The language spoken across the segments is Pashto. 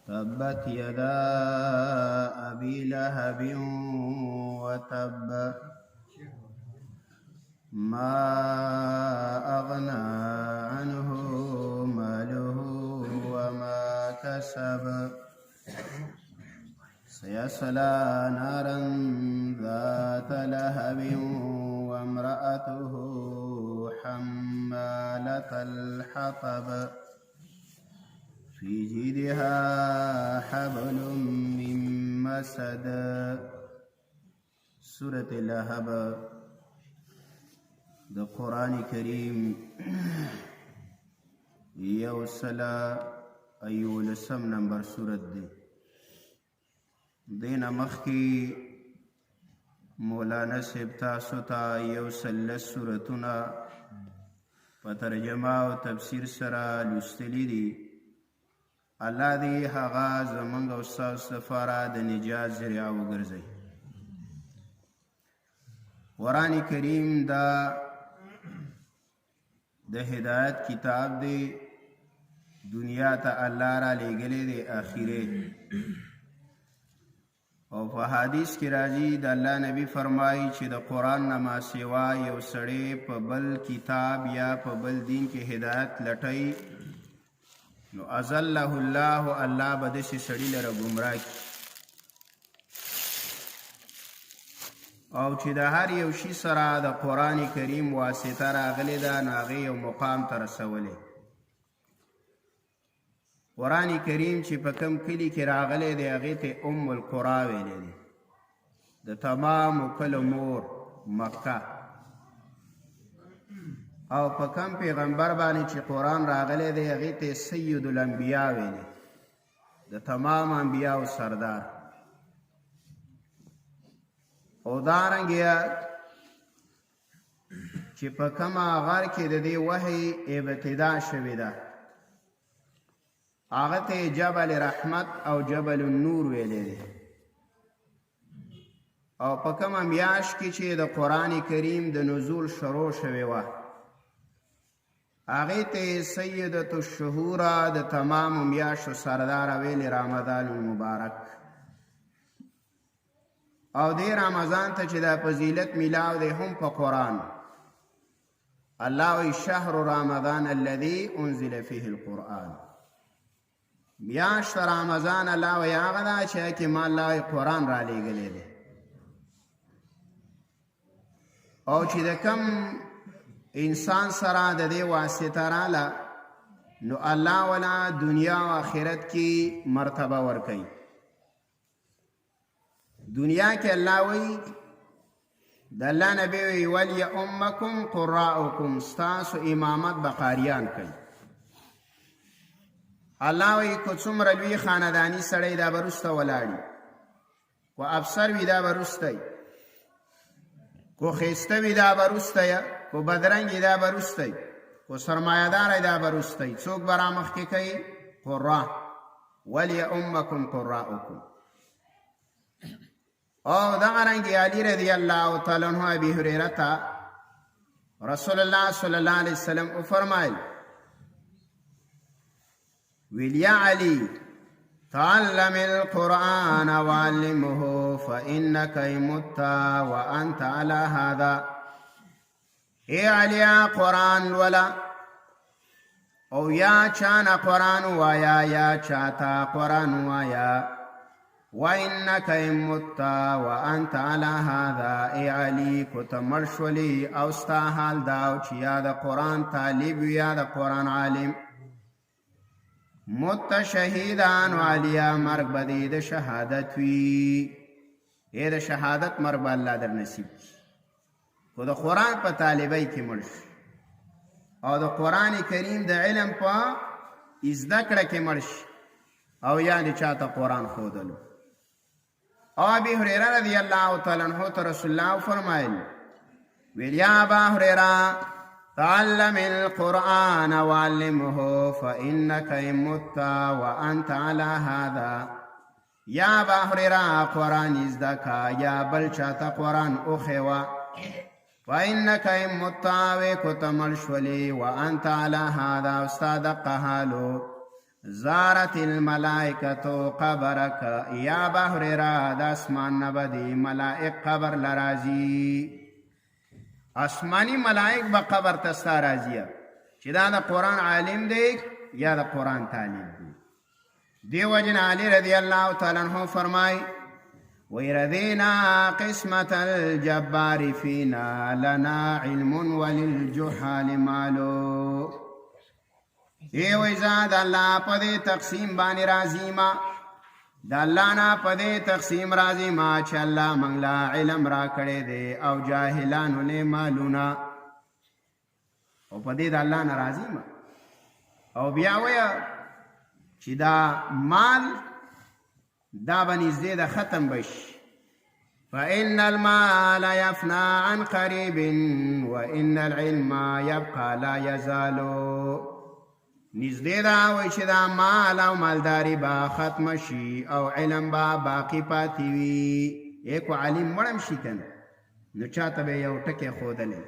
تبت يدا أبي لهب وتب ما أغنى عنه ماله وما كسب سيصلى نارا ذات لهب وامرأته حمالة الحطب في جيدها حبل من مسد. سورة لهب د قرآن کریم یوسلا ایولسم نمبر سورت دی. دین مخی مولانا صاحب تاسو ته یوسلس سورتونه په ترجمه او تفسیر سره لوستلی دي. الله دې هغه زمونږ او ستاسو لپاره د نجات ذریعه وګرځوي. قرآن کریم دا د هدایت کتاب دی. دنیا ته الله را لېږلی دی اخیره. او په حدیث کې راځي د الله نبی فرمایي چې د قرآن نه ما سوا یو سړی په بل کتاب یا په بل دین کې هدایت لټوي نو اضله الله، الله به داسې سړي لره ګمراه کړي. او چې د هر یو شي سره د قرآن کریم واسطه راغلې ده نو هغې یو مقام ته رسولی. قرآن کریم چې په کم کلي کې راغلی دی هغې ته ام القرا ویلی دی. د تمامو کلو مور مکه. او په کم پیغمبر باندې چې قرآن راغلی دی هغې ته سید الانبیا ویلی، د تمام انبیاو سردار. او دارنګه چې په کومه غار کې د دې وحی ابتدا شوې ده هغه ته جبل رحمت او جبل النور ویلی دی. او په کومه میاشت کې چې د قرآن کریم د نزول شروع شوې وه هغې ته سیدة الشهور د تمامو میاشتو سردار ویلی رمضان المبارک. او دې رمضان ته چې دا فضیلت میلاو دی هم په قرآن. الله وی شهر رمضان الذي انزل فيه القرآن. میاشت رمضان الله وی هغه ده چې کې ما الله قرآن را لېږلی دی. او چې د کم انسان سره د دې واسطه راله نو الله ولا دنیا او آخرت کې مرتبه ورکوي. دنیا کې الله وی د الله نبی وی وليؤمکم قراءکم، ستاسو امامت به قاریان کوي. الله وی که څومره لوی خاندانی سړی دا به وروسته ولاړي، که افسر وي دا به وروسته، که ښایسته وي دا به وروسته، که بدرنګ وي دا به وروسته، که سرمایه‌دار وي دا به وروسته. څوک به را مخکې کوي؟ قرا. وليؤمکم قراءکم. او دغه رنګې علی رضی الله تعالی عنہ ابي هريره ته رسول الله صلی الله علیه وسلم وفرمایل ویلیا علی تعلم القرآن وعلمه فإنك مت وأنت على هذا. اے علیا قرآن ولا او یا چانا قرآن وایا یا چاہتا قرآن وایا وَإِنَّكَ مُتَّ وَأَنْتَ عَلَى هَذَا. اے علی کو تمرشولی او ستا حال داو چی یا دا قرآن طالب یا دا قرآن عالم. مت شهیدان و علیا مرگ بدی دا شهادت وی. اے دا شهادت مرگ با اللہ در نصیب کی. کو دا قرآن پا طالبی کی مرش او دا قرآن کریم دا علم پا ازدکڑ کی مرش او یعنی چاہتا قرآن خودلو. او ابی هریره رضی اللہ تعالی عنہ تو رسول اللہ فرمائل ویلیا ابا هریره تعلم القرآن وعلمه فإنك مت وأنت على هذا. یا ابا هریره قرآن ازدکا یا بل چاہتا قرآن اخوا فإنك مت وکو تمرشولی وأنت على هذا استاد قحالو زارت الملائکتو قبرک یا ابا هریره د اسمان نه به دی ملائک قبر لرازي آسمانی ملائک به قبر ته ستا راځي چې دا د قرآن عالم دی یا د قرآن طالب دی. دی وجن علی رضی الله تعالی عنہ فرمای وی رضینا قسمت الجبار فینا لنا علم وللجحال مالو. ای وی زاد الله په دې تقسیم باندې راضی ما د الله نه په دې تقسیم راضی ما چې الله موږ لا علم را کړی دی او جاهلانو له مالونه او په دې د الله نه راضی ما او بیا ویا چې دا مال دا بنزدې د ختم بشي فإن المال يفنى عن قريب وإن العلم يبقى لا يزال. نزدې دا وای چې دا مال او مالداري با ختم شي او علم با باقی پاتې وي. یک عالم مړم شي کنه نو چاته به یو ټکی ښودلی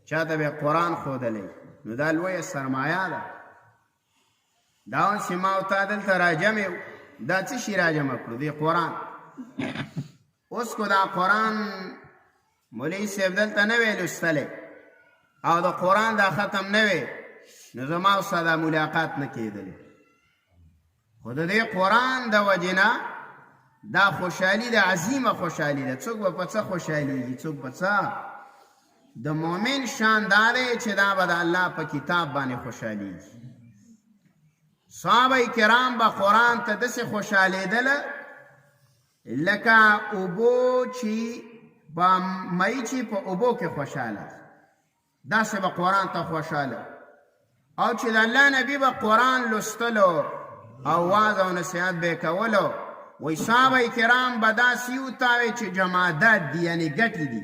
چاته به قرآن ښودلی نو دا لویه سرمایه ده. دا اوس ما او تا دلته راجمع دا څه شي راجمع کړو دی قرآن. اوس کو دا قرآن مولوي صاحب دلته نه وی لوستلی او د قرآن دا ختم نه وی نو زما او ستا دا ملاقات نه کېدلی. خو د دې قرآن د وجې نه دا خوشحالي ده عظیمه خوشحالي ده. څوک به په څه خوشحالېږي څوک په څه. د مؤمن شان دا دی چې دا به د الله په کتاب باندې خوشحالېږي. صحابه کرام به قرآن ته داسې خوشحالېدله لکه اوبو چې به مئی چې په اوبو کې خوشحاله داسې به قرآن ته خوشحاله. او چې د الله نبي به قرآن لوستلو او واز او نصیحت به یې کولو وی صحابه کرام به داسې وتاوی چې جمادات دي یعنې ګټې دي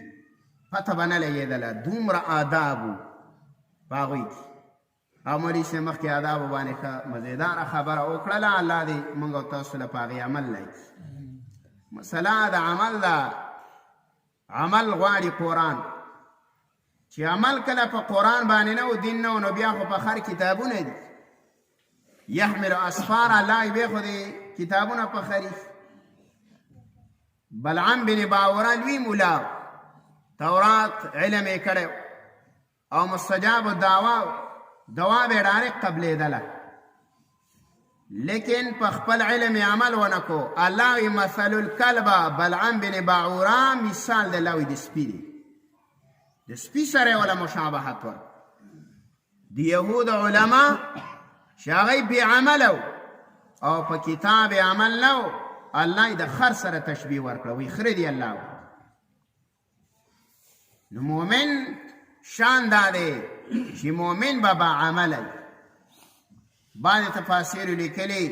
پته به نه لګېدله دومره آداب و په هغوی کې. او مولوي صاحب مخکې آدابو باندې ښه مزیداره خبره وکړله. الله دې موږ او تاسو له په هغې عمل لکړي. مسله د عمل ده. عمل غواړي قرآن چې عمل کله په قرآن باندې نه و دین نه و نو بیا خو په خر کتابونه دي. یحمل اسفار الله بیا خو دې کتابونه په خري. بلعم بن باوره لوی مولا تورات علم یې کړی او مستجاب دوا به ډایرکټ قبلېدله لیکن په خپل علم عمل ونه کو. الله وی مثل الکلب بلعم بن باوره مثال د الله وی د سپي دی. د سپي سره ولا مشابهت ور. د یهود علما چې هغوی بې عمله او په کتاب عمل نه و الله یې د خر سره تشبیه ورکړه وی خره دی الله. نو مؤمن شان دا دی چې مؤمن به با عمله. بعضې تفاسیر لیکلي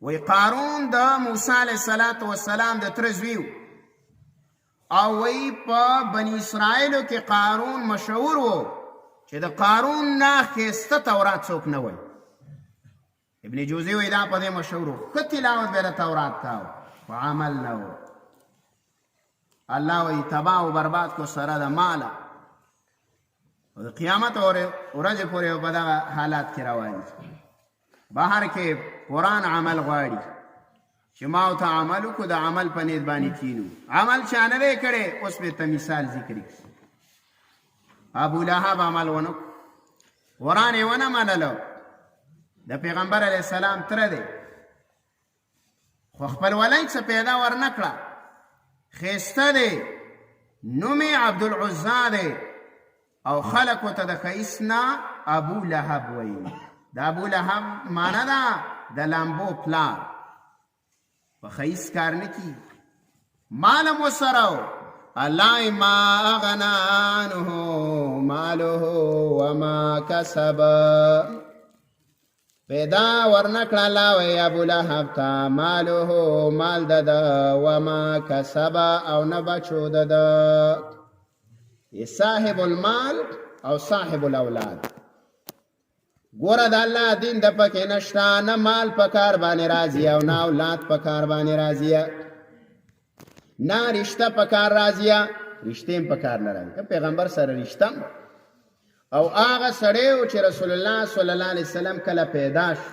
وی قارون د موسی علیه السلام د تره زوی او وی په بني اسرائیلو کې قارون مشهور و چې د قارون نه ښایسته تورات څوک نه وی. ابن جوزی وی دا په دې مشهور و ښه تلاوت به د تورات کاو خو عمل نه و. الله وی تباه و برباد کو سره د ماله او د قیامت ورځې پورې په دغه حالات کې روان دي. بهر کې قرآن عمل غواړي چې ما او ته عمل وکړو د عمل په نیت باندې کینو. عمل چا نه دی کړی اوس به ته مثال ذکر کړي. ابو لهب عمل ونه قرآن یې ونه منلو. د پیغمبر علیه السلام تره دی خو خپلولی څه پیدا ورنه کړه. ښایسته دی نوم یې عبدالعزا دی او خلق ورته د ښایست نه ابو لهب وایي. د ابو لهب معنی ده د لامبو پلار. په ښایست کار نه کي مال هم ورسره الله ما اغنا عنه ماله وما کسب. پیدا ورنه کړه الله وی ابو لهب ته ماله مال د ده وما کسب او نه بچو د ده. صاحب المال او صاحب الاولاد. ګوره د الله دین د پکې نشته نه مال په کار باندې راځي او نه اولاد په کار باندې راځي نه رشته په کار راځي رشته هم په کار نه راځي. پیغمبر سره رشته او هغه سړی و چې رسول الله صلی الله علیه وسلم کله پیدا شو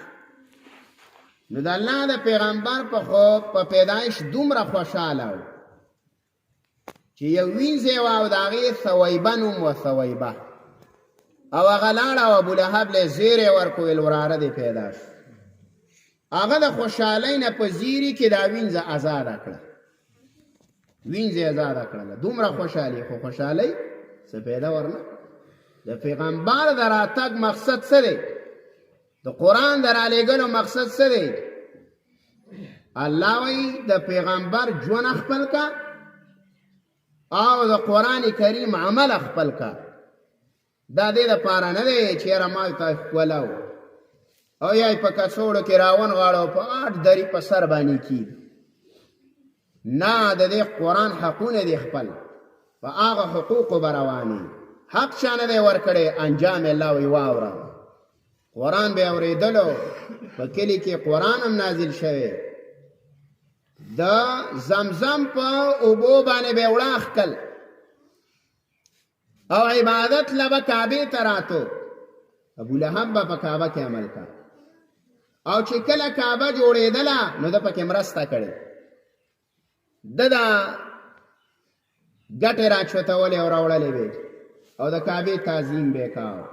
نو د الله د پیغمبر په پیدایش دومره خوشحاله و چې یو وینځې وه او د هغې ثویبه نوم و ثویبه او هغه لاړه او ابولهب له زیری ورکړو ویل وراره دې پیدا شو هغه د خوشحالۍ نه په زیري کې دا وینځه ازاده کړه وینځه ازاده کړله دومره خوشحالي خو خوشحالۍ څه پیدا ورنه د پیغمبر د راتګ مقصد څه دی د قرآن د رالیږلو مقصد څه دی الله وایي د پیغمبر ژوند خپل کا او د قرآن کریم عمل خپل کا دا دې دپاره نه دی چې یاره ما ته ښکوله او یا په کڅوړو کې راون غاړه په آټ دري په سر باندې کېږي نه د دې قرآن حقونه دي خپل په هغه حقوقو به روانې حق چا نه دی ورکړی انجام الله وی واوره قرآن به اورېدلو په کلي کې قرآن هم نازل شوی د زمزم په اوبو باندې به وړاخ کل او عبادت لبه کعبې ته راتو ابولهب به په کعبه کې عمل کا او چې کله کعبه جوړېدله نو د پکې مرسته کړې د دا ګټې راچوتولې او راوړلې وې او د کعبې تعظیم به کاو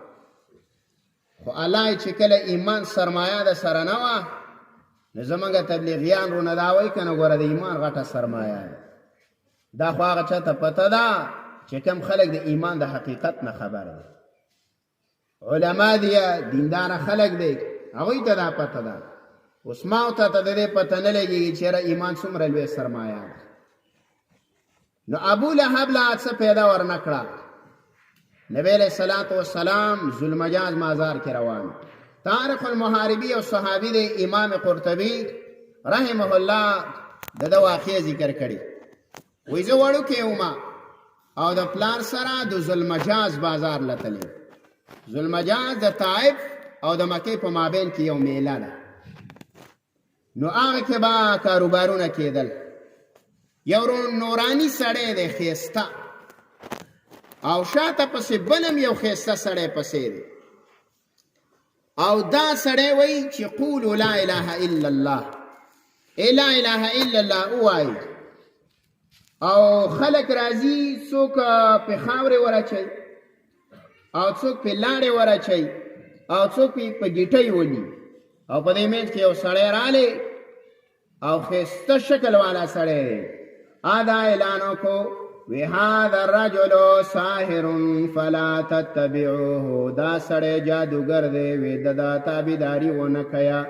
خو الله چې کله ایمان سرمایه د سره نه وه نو زمونږ تبلیغیان رونه دا وایي که نه ګوره د ایمان غټه سرمایه دا خو هغه چاته پته ده چې کم خلک د ایمان د حقیقت نه خبر دی علما دی دیندار خلک دی هغوی ته دا پته ده اوس ما او ته د دې پته نه لګېږي چې یاره ایمان څومره لوی سرمایه ده نو ابولهب له څه پیدا ورنه کړه نبی علیه الصلاة والسلام ذوالمجاز مازار کې روان تاریخ المحاربی او صحابي دی امام قرطبي رحمه الله د ده واقعه ذکر کړي وایي زه وړوکی وم او د پلار سره د ذوالمجاز بازار لتلی ذوالمجاز د طائف او د مکې په مابین کې یو میله ده نو هغه کې به کاروبارونه کېدل یو نوراني سړی دی ښایسته او شاته پسې بلم یو ښایسته سړی پسې دی او دا سړی وایي چې قولو لا اله الا الله لا اله الا الله ووایي او خلک راځي څوک په خاورې ورچوي او څوک په لاړې ورچوي او څوک په ګیټۍ وني او په دې منځ کې یو سړی رالی او ښایسته شکل والا سړی دا اعلان وکړو وی هذا الرجل ساحر فلا تتبعوه دا سړی جادوګر دی وی د دا تابعداري ونه کیا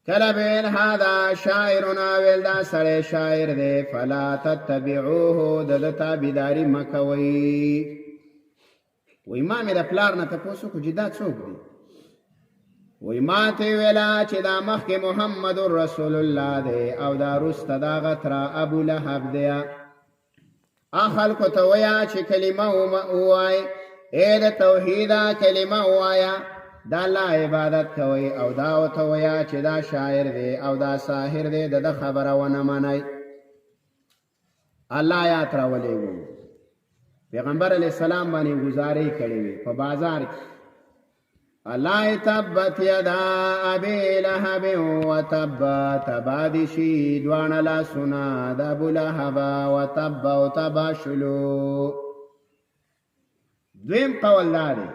کله به ویل هذا شاعرنا ویل دا سړی شاعر دی فلا تتبعوه د تابعداري مه کوئ وی ما مې د پلار نه تپوس وکړو چې دا څوک دی وی ما ته ویله چې دا مخکې محمد رسول الله دی او دا وروسته د هغه تره ابولهب دی خلکو ته وایه چې کلمه ووایي ای د توحیده کلمه ووایه د الله عبادت کوئ او دا ورته وایه چې دا شاعر دی او دا ساحر دی د ده خبره ونه منئ الله آیات راولېږو پیغمبر علیه السلام باندې ګزارې کړې وې په بازار کې الله تبت یدا ابي لهب وتب تبا دي شي دواړه لاسونه د ابولهب وتب او تبا شلو دویم قول دا دی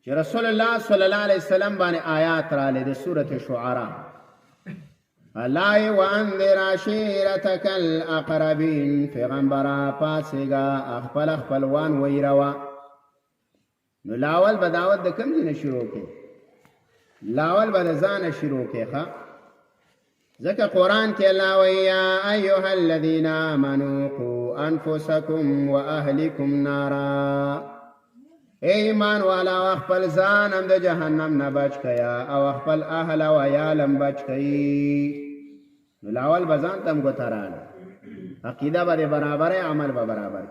چې رسول الله صلی الله علیه وسلم باندې آیات راغلي د سورته شعراء الله وانذر عشيرتك الاقربين پیغمبره پاسېږه خپل خپلوان ویروا نو لاول به دعوت د کوم ځای نه شروع کړي لاول به د ځانه شروع کړي ښه ځکه قرآن کې الله وایي یا ایها الذین آمنوا قوا انفسکم واهلیکم نارا ای ایمان والا خپل ځان هم د جهنم نه بچ کیا او خپل اهل او عیال هم بچ کئ نو لاول به ځان ته هم ګوتراله عقیده به برابر عمل به برابر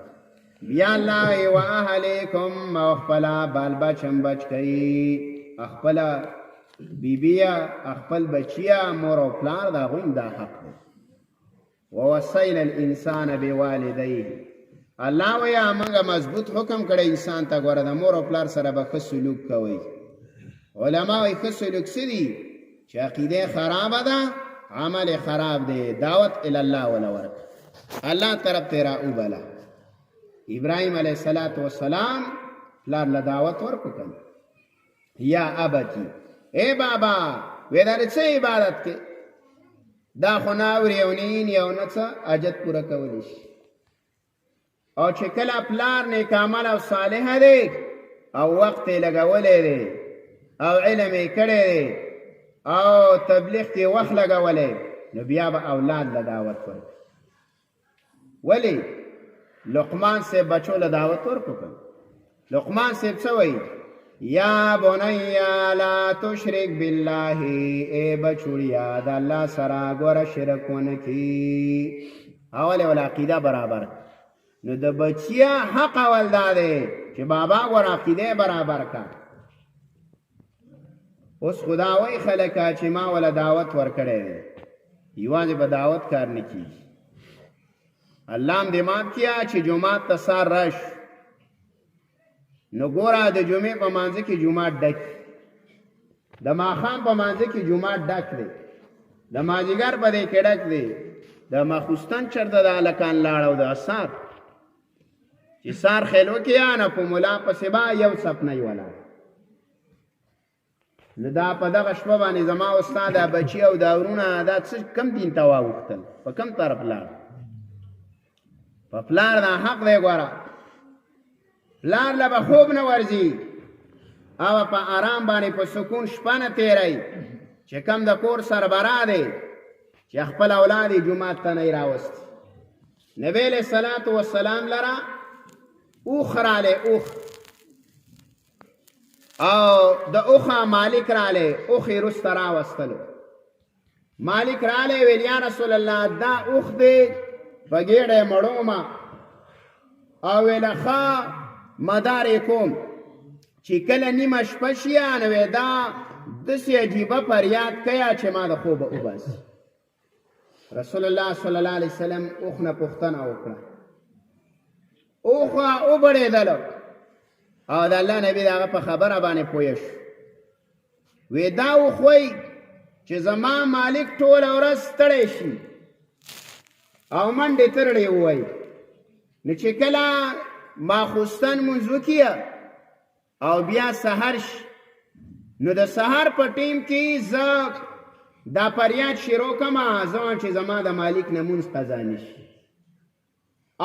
بیا الله و اهلیکم او خپل بال بچم بچ کئ خپل بیبیا خپل بچیا مور او پلار دا غوین دا حق دی ووصینا الانسان بوالديه الله ویا موږ مضبوط حکم کړی انسان ته ګوره د مور او پلار سره به ښه سلوک کوئ علما وایي ښه سلوک څه دي چې عقیده خرابه ده عمل خراب دی دعوت الله ولا ورکړه الله طرف ته راوبله ابراهیم علیه السلام پلار له دعوت ورکړه یا ابتی ای بابا وې دا څه عبادت کې دا خو نه اوري یو نه څه حاجت پوره کولی شي او چې کله پلار نیک عمل او صالح دی او وخت یې لګولی دی او علم یې کړی دی او تبلیغ کې وخت لګولی نو بیا به اولاد له دعوت ورکړي ولې لقمان صاحب بچو له دعوت ورکړو لقمان صاحب څه وایي یا بنی لا تشرک بالله ای بچوړیا د الله سره ګوره شرک ونه کړي اول ول عقیده برابر نو د بچیا حق اول دا دی چې بابا ګوره عقیده برابر کا اوس خدا وای خلک چې ما ولا دعوت ورکړي یوازې به دعوت کار نه کیږي الله دې مات کیا چې جمعه ته سار راش نو ګوره د جمعې په مانځ کې جمعه ډک د ماښام په مانځ کې جمعه ډک دی د مازیګر په دې کې ډک دی د ماخوستان چرته د هلکان لاړ او د اثار چې سار خیلو کې یا نه په ملا پسې به یو صف نه ولاړ نو دا په دغه شپه باندې زما استاد بچي او دا ورونه دا څه کم دین ته واوښتل په کم طرف لاړ په پلار دا حق دی ګوره پلار له به خوب نه ورځي او په آرام باندې په سکون شپه نه تېروي چې کم د کور سربراه دی چې خپل اولاد یې جومات ته نه راوستي نبی علیه الصلاة والسلام لره اوښ رالی اوښ او د اوښه مالک رالی اوښ یې وروسته راوستلو مالک رالی ویل یا رسول الله دا اوښ دی په ګېډه یې مړومه او ویله ښه مدار یې کوم چې کله نیمه شپه شي نو دا داسې عجیبه فریاد کوي چې ما د خوبه وباسي رسول الله صلی الله علیه وسلم اوښ نه پوښتنه وکړه اوښه وبړېدله او د الله نبی د هغه په خبره باندې پوه شو وی دا اوښ وایي چې زما مالک ټوله ورځ ستړی شي او منډې ترړې ووایي نو چې کله ماخوستن مونځ وکړه او بیا سحر شي نو د سحر په ټیم کې زه دا فریاد شروع کړم زه چې زما د مالک نه مونځ قضا نه شي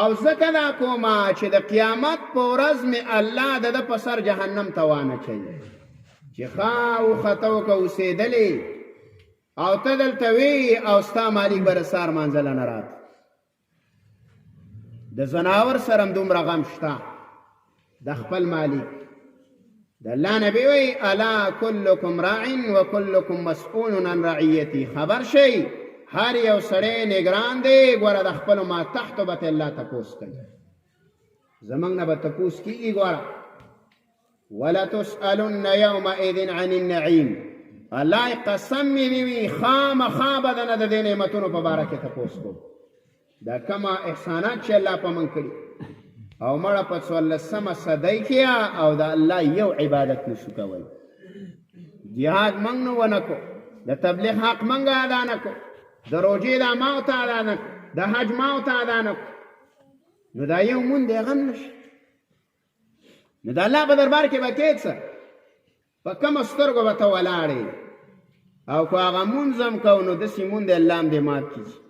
او ځکه دا کومه چې د قیامت په ورځ مې الله د ده په سر جهنم ته وانچوي چې ښه وخته وکړه اوسېدلې او ته دلته وی او ستا مالک به د سهار مانځله نه راته د زناور سره هم دومره غم شته د خپل مالک د الله نبی وی الا کلکم راع و کلکم مسئول عن رعیتی خبر شئ هر یو سړی نگران دی ګوره د خپلو ماتحتو به الله تپوس کوي زموږ نه به تپوس کېږي ګوره ولتسألن یومئذ عن النعیم الله قسم مې وي خامخا به د نه د دې نعمتونو په باره کې تپوس کوو دا کومه احسانات چې الله په موږ کړي او مړه په 14مه صدۍ کې او د الله یو عبادت نشو کولی جهاد موږ نه ونه کړو د تبلیغ حق موږ ادا نه کړو د روژې دا ما ورته ادا نه کړو د حج ما ورته ادا نه کړو نو دا یو مونږ دی غم نشي نو د الله په دربار کې به کې څه په کومه سترګو به ته ولاړې او که هغه مونځ هم کوو نو داسې مونځ دی الله هم دې مات کړي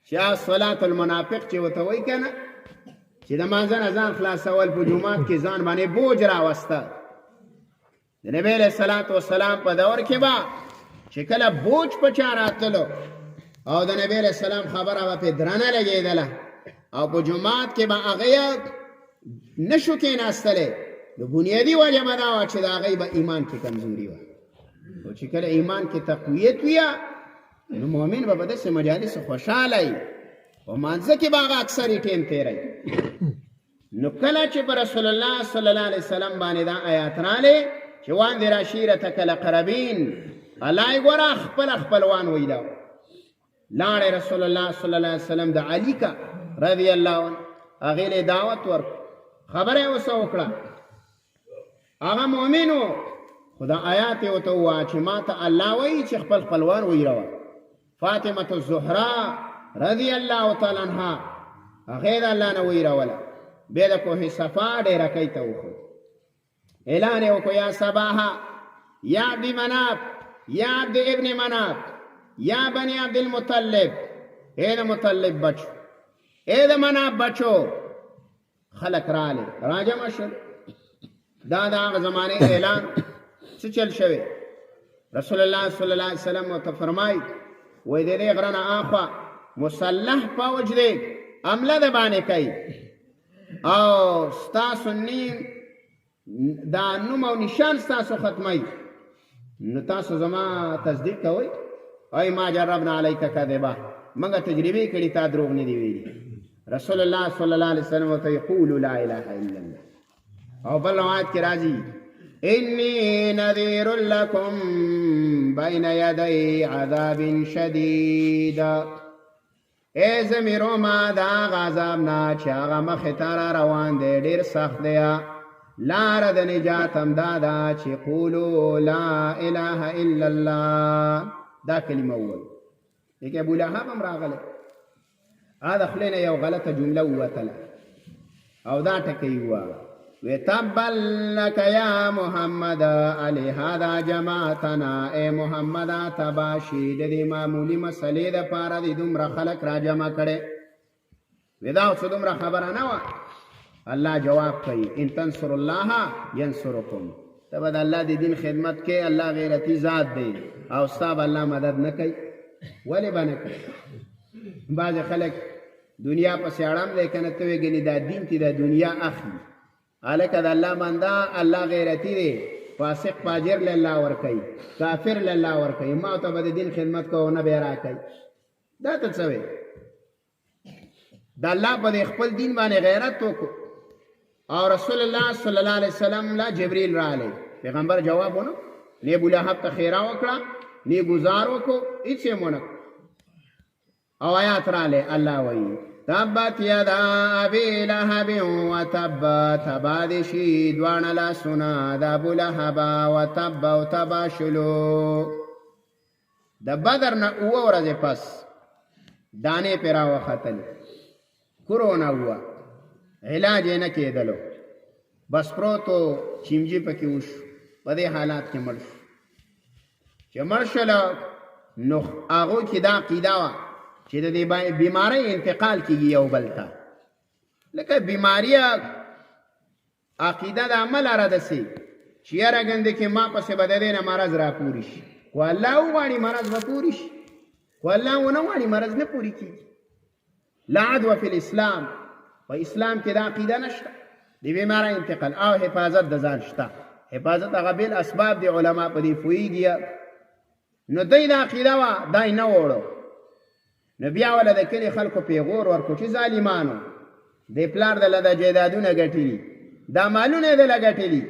چې صلات المنافق چې ورته وایي که نه چې د مانځه نه ځان خلاصول په جومات کې ځان باندې بوج راوسته د نبی علیه الصلاة والسلام په دور کې به چې کله بوج په چا راتلو او د نبی علیه السلام خبره به پې درنه لګېدله او په جومات کې به هغه نشو کېناستلی د بنیادي وجه به دا وه چې د هغې به ایمان کې کمزوري وه او چې کله ایمان کې تقویت ویه نو مؤمن به په داسې مجالسو خوشحاله وي په مانځه کې به هغه اکثر یې ټیم تېروي نو کله چې په رسول الله صلی الله علیه وسلم باندې دا آیات راغلی چې وانذر عشیرتک الاقربین الله یې ګوره خپل خپلوان وایي دا لاړې رسول الله صلی الله علیه وسلم د علي کا رضی الله عنه هغې له دعوت ورکړو خبره یې ورسره وکړه هغه مؤمن و خدا آیات یې ورته ووایه چې ما ته الله وایي چې خپل خپلوان ویروه. فاطمه الزهرا رضی الله تعالی عنها هغې د الله نه ویروله. بیا د کوه صفا ډیرکۍ ته وښود، اعلان یې وکړو یا صباحه یا عبد مناف یا عبد ابن مناف یا بني عبد المطلب، اے د مطلب بچو، اے د مناف بچو. خلق راجمع شول. دا د هغه زمانې اعلان څه چل شوی. رسول الله صلی الله علیه وسلم ورته فرمایي وایي د دې غره نه اخوا مسلح فوج دی حمله د باندې کوي او ستاسو نیم دا نوم او نشان ستاسو ختموي، نو تاسو زما تصدیق کوئ. ای ما جربنا علیک کذبه، موږ تجربې کړي تا دروغ نه دی ویلي. رسول الله صلی الله علیه وسلم ورته یقول لا اله الا الله. او بل روایت کې راځي انی نذیر لکم بین یدی عذاب شدید، ای زمیرو ما دا عذاب نه چې هغه مخې ته را روان دی ډېر سخت دی. لاره د نجات هم دا ده چې قولو لا اله الا الله، دا کلمه ووایي. لیکن ابولهب هم راغلی، دا د خولې نه یو غلطه جمله ووتله او دا ټکی ووایه وی تبا لک یا محمد علی هذا جماعتنا، ای محمد تباشی د دې معمولي مسلې دپاره د دومره خلک را جمع کړی. وی دا اوس دومره خبره نه وه. الله جواب کوي ان تنصر الله ینصرکم، ته به د الله د دین خدمت کې، الله غیرتی ذات دی او ستا به الله مدد نه کوي. ولې به نه کوي؟ بعضې خلک دنیا پسې اړم دی که نه، ته وایې ګنې دا دین کې د دنیا اخلي. هلکه د الله بنده الله غیرتی دی، فاسق فاجر له الله ورکوي، کافر له الله ورکوي، ما ته به د دین خدمت کوو نه به یې راکوي. دا ته څه وایې؟ د الله په خپل دین باندې غیرت وکړو. او رسول الله صلی الله علیه وسلم لا جبریل راغلی، پیغمبر جواب ونه، نه ابولهب ته خیره وکړه، نه ګزار وکړو، هېڅ یې ونه کړو. او آیات راغلی الله وایي تبت یدا ابي لهب وتب، تبا دې شي دواړه لاسونه د ابولهب وتب او تبا شلو. د بدر نه اووه ورځې پس دانې پرې راوختلې، کورونا وه، علاج یې نه کېدلو، بس پروتو چیمجي پکې وشو. په دې حالات کې مړ شو. چې مړ شله نو هغوی کې دا عقیده وه چې د دې بیمارۍ انتقال کېږي یو بل ته. لکه بیماري عقیده د عمل را دسې چې یاره ګندې کې ما پسې به د دې نه مرض را پورې شي، خو الله وغواړي مرض به پورې شي، خو الله ونه غواړي مرض نه پورې کېږي. لا عدوه فی الاسلام، په اسلام کې دا عقیده نشته د بیمارۍ انتقال او حفاظت د ځان شته. حفاظت هغه بېل اسباب دي، علما په دې پوهېږي. نو دوی دا عقیده وه، دا یې نه وړو. نو بیا وله د کلي خلکو پیغور ورکړو چې ظالمانو د پلار دله د جایدادونه ګټلي، دا مالونه یې دله ګټلي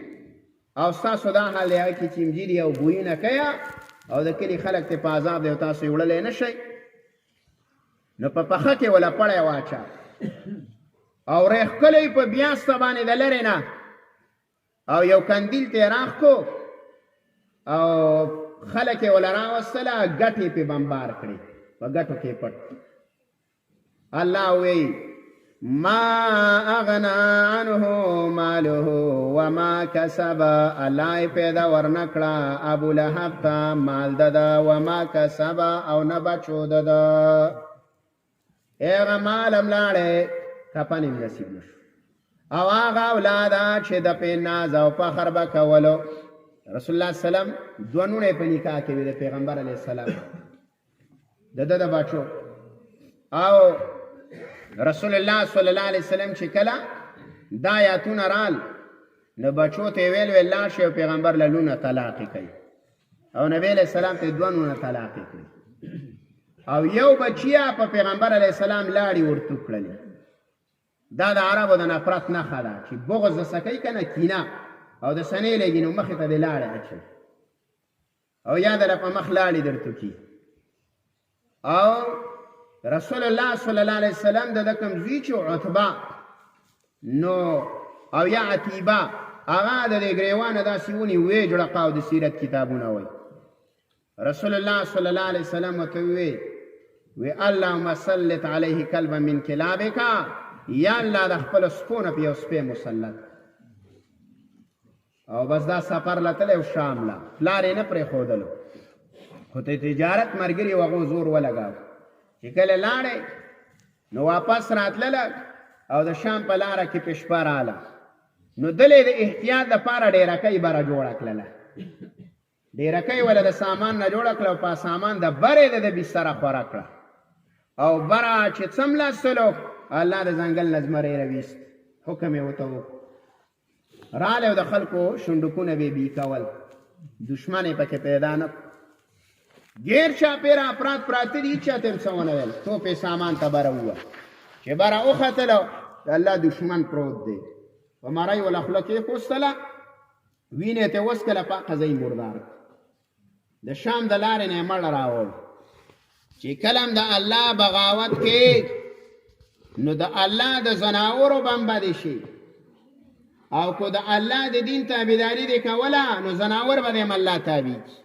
او ستاسو دا حال دی هغه کې چیمجي دي او بویونه کوي او د کلي خلک ته په عذاب دی او تاسو یې وړلی نه شئ. نو په پخه کې وله پړی واچه او ریښکلی په بیاسته باندې د لرې نه او یو کندیل ته یې راښکو او خلک یې وله راوستله، ګټې پې بمبار کړې، په ګټو کې پټ. الله وی ما اغنا عنه ماله وما کسب، الله یې پیدا ورنکړه ابولهب ته مال دده وما کسب او نه بچو دده. هغه مال هم لاړی کفن یې نصیب نشو او هغه اولاده چې د پې ناز او فخر به کولو. رسول الله سلام دوه نوڼې په نکاح کې وي د پیغمبر علیه السلام د ده د بچو. او رسول الله صلی الله علیه وسلم چې کله دا آیاتونه رال نو بچو ته ویل ویل لاړ شي او پیغمبر له لونه طلاقې کوي او نبی علیه السلام ته دوه نونه طلاقې کړي او یو بچیا په پیغمبر علیه السلام لاړې ورتو کړلې. دا د عربو د نفرت نښه ده چې بغض د سکی که نه کینه او د سنې لګي نو مخې ته دې لاړې اچوي او یا دله په مخ لاړې درتو کي. او رسول الله صلی الله علیه وسلم د کوم زوی چې عتبه نو او یا عتیبه هغه د دې ګریوانه داسې ونیوې جړقه او د سیرت کتابونه وایي. رسول الله صلی الله علیه وسلم ورته وویل وی اللهم سلط علیه کلبا من کلابک، یا الله د خپل سپونه په یو سپی مسلط. او بس دا سفر لتلی و شام له پلار یې نه پرېښودلو، خو ته تجارت ملګري و هغو زور ولګاو. چې کله لاړی نو واپس راتلله او د شام په لاره کې په شپه راله، نو دلې د احتیاط دپاره ډېرکۍ بره جوړه کړله. ډېرکۍ وله د سامان نه جوړه کړه او په سامان د برې د بستره خوره کړه. او بره چې څملاستلو الله د ځنګل نه زمری راویست، حکم یې ورته وکړ. رالی او د خلکو شونډکونه به یې بي کول، دشمن یې پکې پیدا نه کړ. ګیر چاپېره افراد پراته دي، هېچا ته یې څه ونه ویل. توپ یې سامان ته بره ووت، چې بره وختلو د الله دشمن پروت دی. په مرۍ وله خوله کېښوستله، وینې ته وڅکله، پاکه ځای مردار. د شام د لارې نه یې مړ راوړ. چې کله هم د الله بغاوت کې نو د الله د زناورو بمبدې شي، او که د الله د دین تابعداري دې کوله نو زناور به دې هم الله تابع کړي.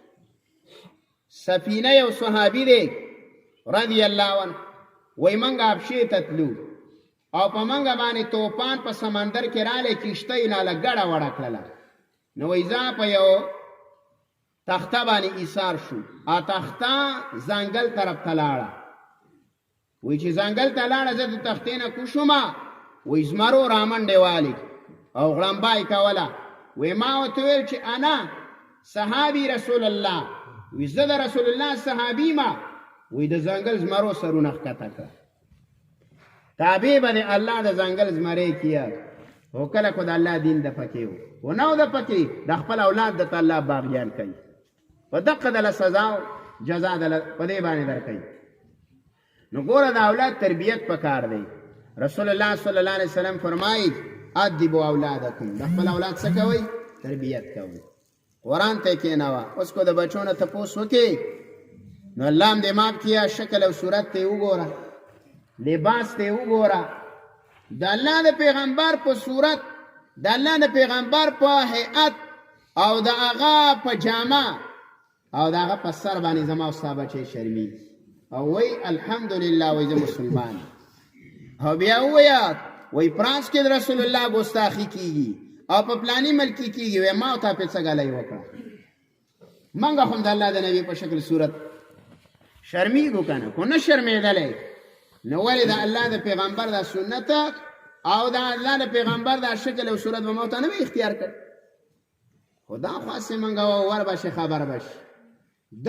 سفینه یو صحابي دی رضی الله عنه، وایي موږ ابشې ته تلو او په موږ باندې توپان په سمندر کې رالی، کښتۍ ناله ګډه وړه کړله. نو وایي زه په یو تخته باندې ایثار شو، تخته ځنګل طرف ته لاړه. وایي چې ځنګل ته لاړه، زه د تختې نه کوشومه، وایي زمرو رامنډې والي او غړمبا یې کوله. وایي ما ورته ویل چې انا صحابي رسول الله، وایي زه د رسول الله صحابي ما. وایي د ځنګل زمرو سرونه ښکته کړه. تابع به د الله د ځنګل زمری کیا، خو کله خو د الله دین د پکې و، خو نه و د پکې د خپل اولاد د ته الله باغیان کوي. په دقه دله سزا او جزا دله په دې باندې درکوي. نو ګوره د اولاد تربیت پکار دی. رسول الله صلی الله علیه وسلم فرمایي ادبوا اولادکم، د خپل اولاد څه کوئ؟ تربیت کوئ. قرآن ته کېنوه. اوس کو د بچو نه تپوس وکړي نو الله هم دې معاف کړي، شکل او صورت ته یې وګوره، لباس ته یې وګوره، د الله د پیغمبر په صورت، د الله د پیغمبر په هیئت او د هغه په جامه او د هغه په سر باندې زما او ستا بچی شرمېږي او وایي الحمدلله، وایي زه مسلمان. او بیا ووایه وایي فرانس کې د رسول الله ګستاخي کېږي او په پلاني ملک کې کېږي، وایي ما او تا پې څه ګلی وکړه؟ موږ خو هم د الله د نبي په شکل صورت شرمېږو که نه؟ خو نه شرمېدلی. نو ولې د الله د پیغمبر دا سنت او د الله د پیغمبر دا شکل او صورت به ما ته نه وي اختیار کړ؟ خو دا خاصې موږ ور بشي خبر بشي.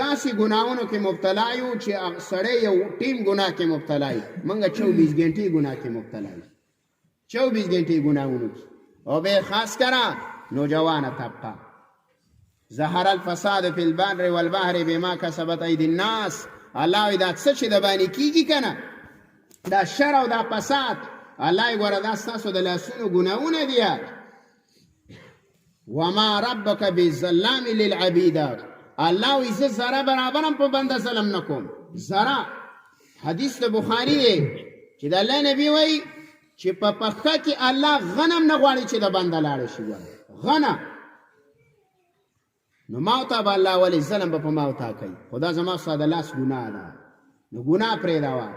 داسې ګناهونو کې مبتلا یو چې سړی یو ټیم ګناه کې مبتلا یو. موږ 24 ګنټې ګناه کې مبتلا یو، 24 ګنټې ګناهونو کې. او به خاص کرا نوجوانه طبقه. ظهر الفساد فی البر والبحر بما کسبت ایدی الناس. الله وی دا څه چې د باندې کیږي کنه، دا شر او دا فساد، الله یې ګوره دا ستاسو د لاسونو ګناهونه دي. وما ربک بظلام للعبید. الله وی زه ذره برابر هم په بنده ظلم نه کوم. ذره حدیث د بخاري دی چې د الله نبی وی چې په پخه کې الله غنم نه غواړي چې د بنده لاړ شي. غنم نو ماوتا به الله ولی ظلم به په ماوتا کوي. خدا زما ستا د لاس ګناه ده، نو ګناه پرېږدوه،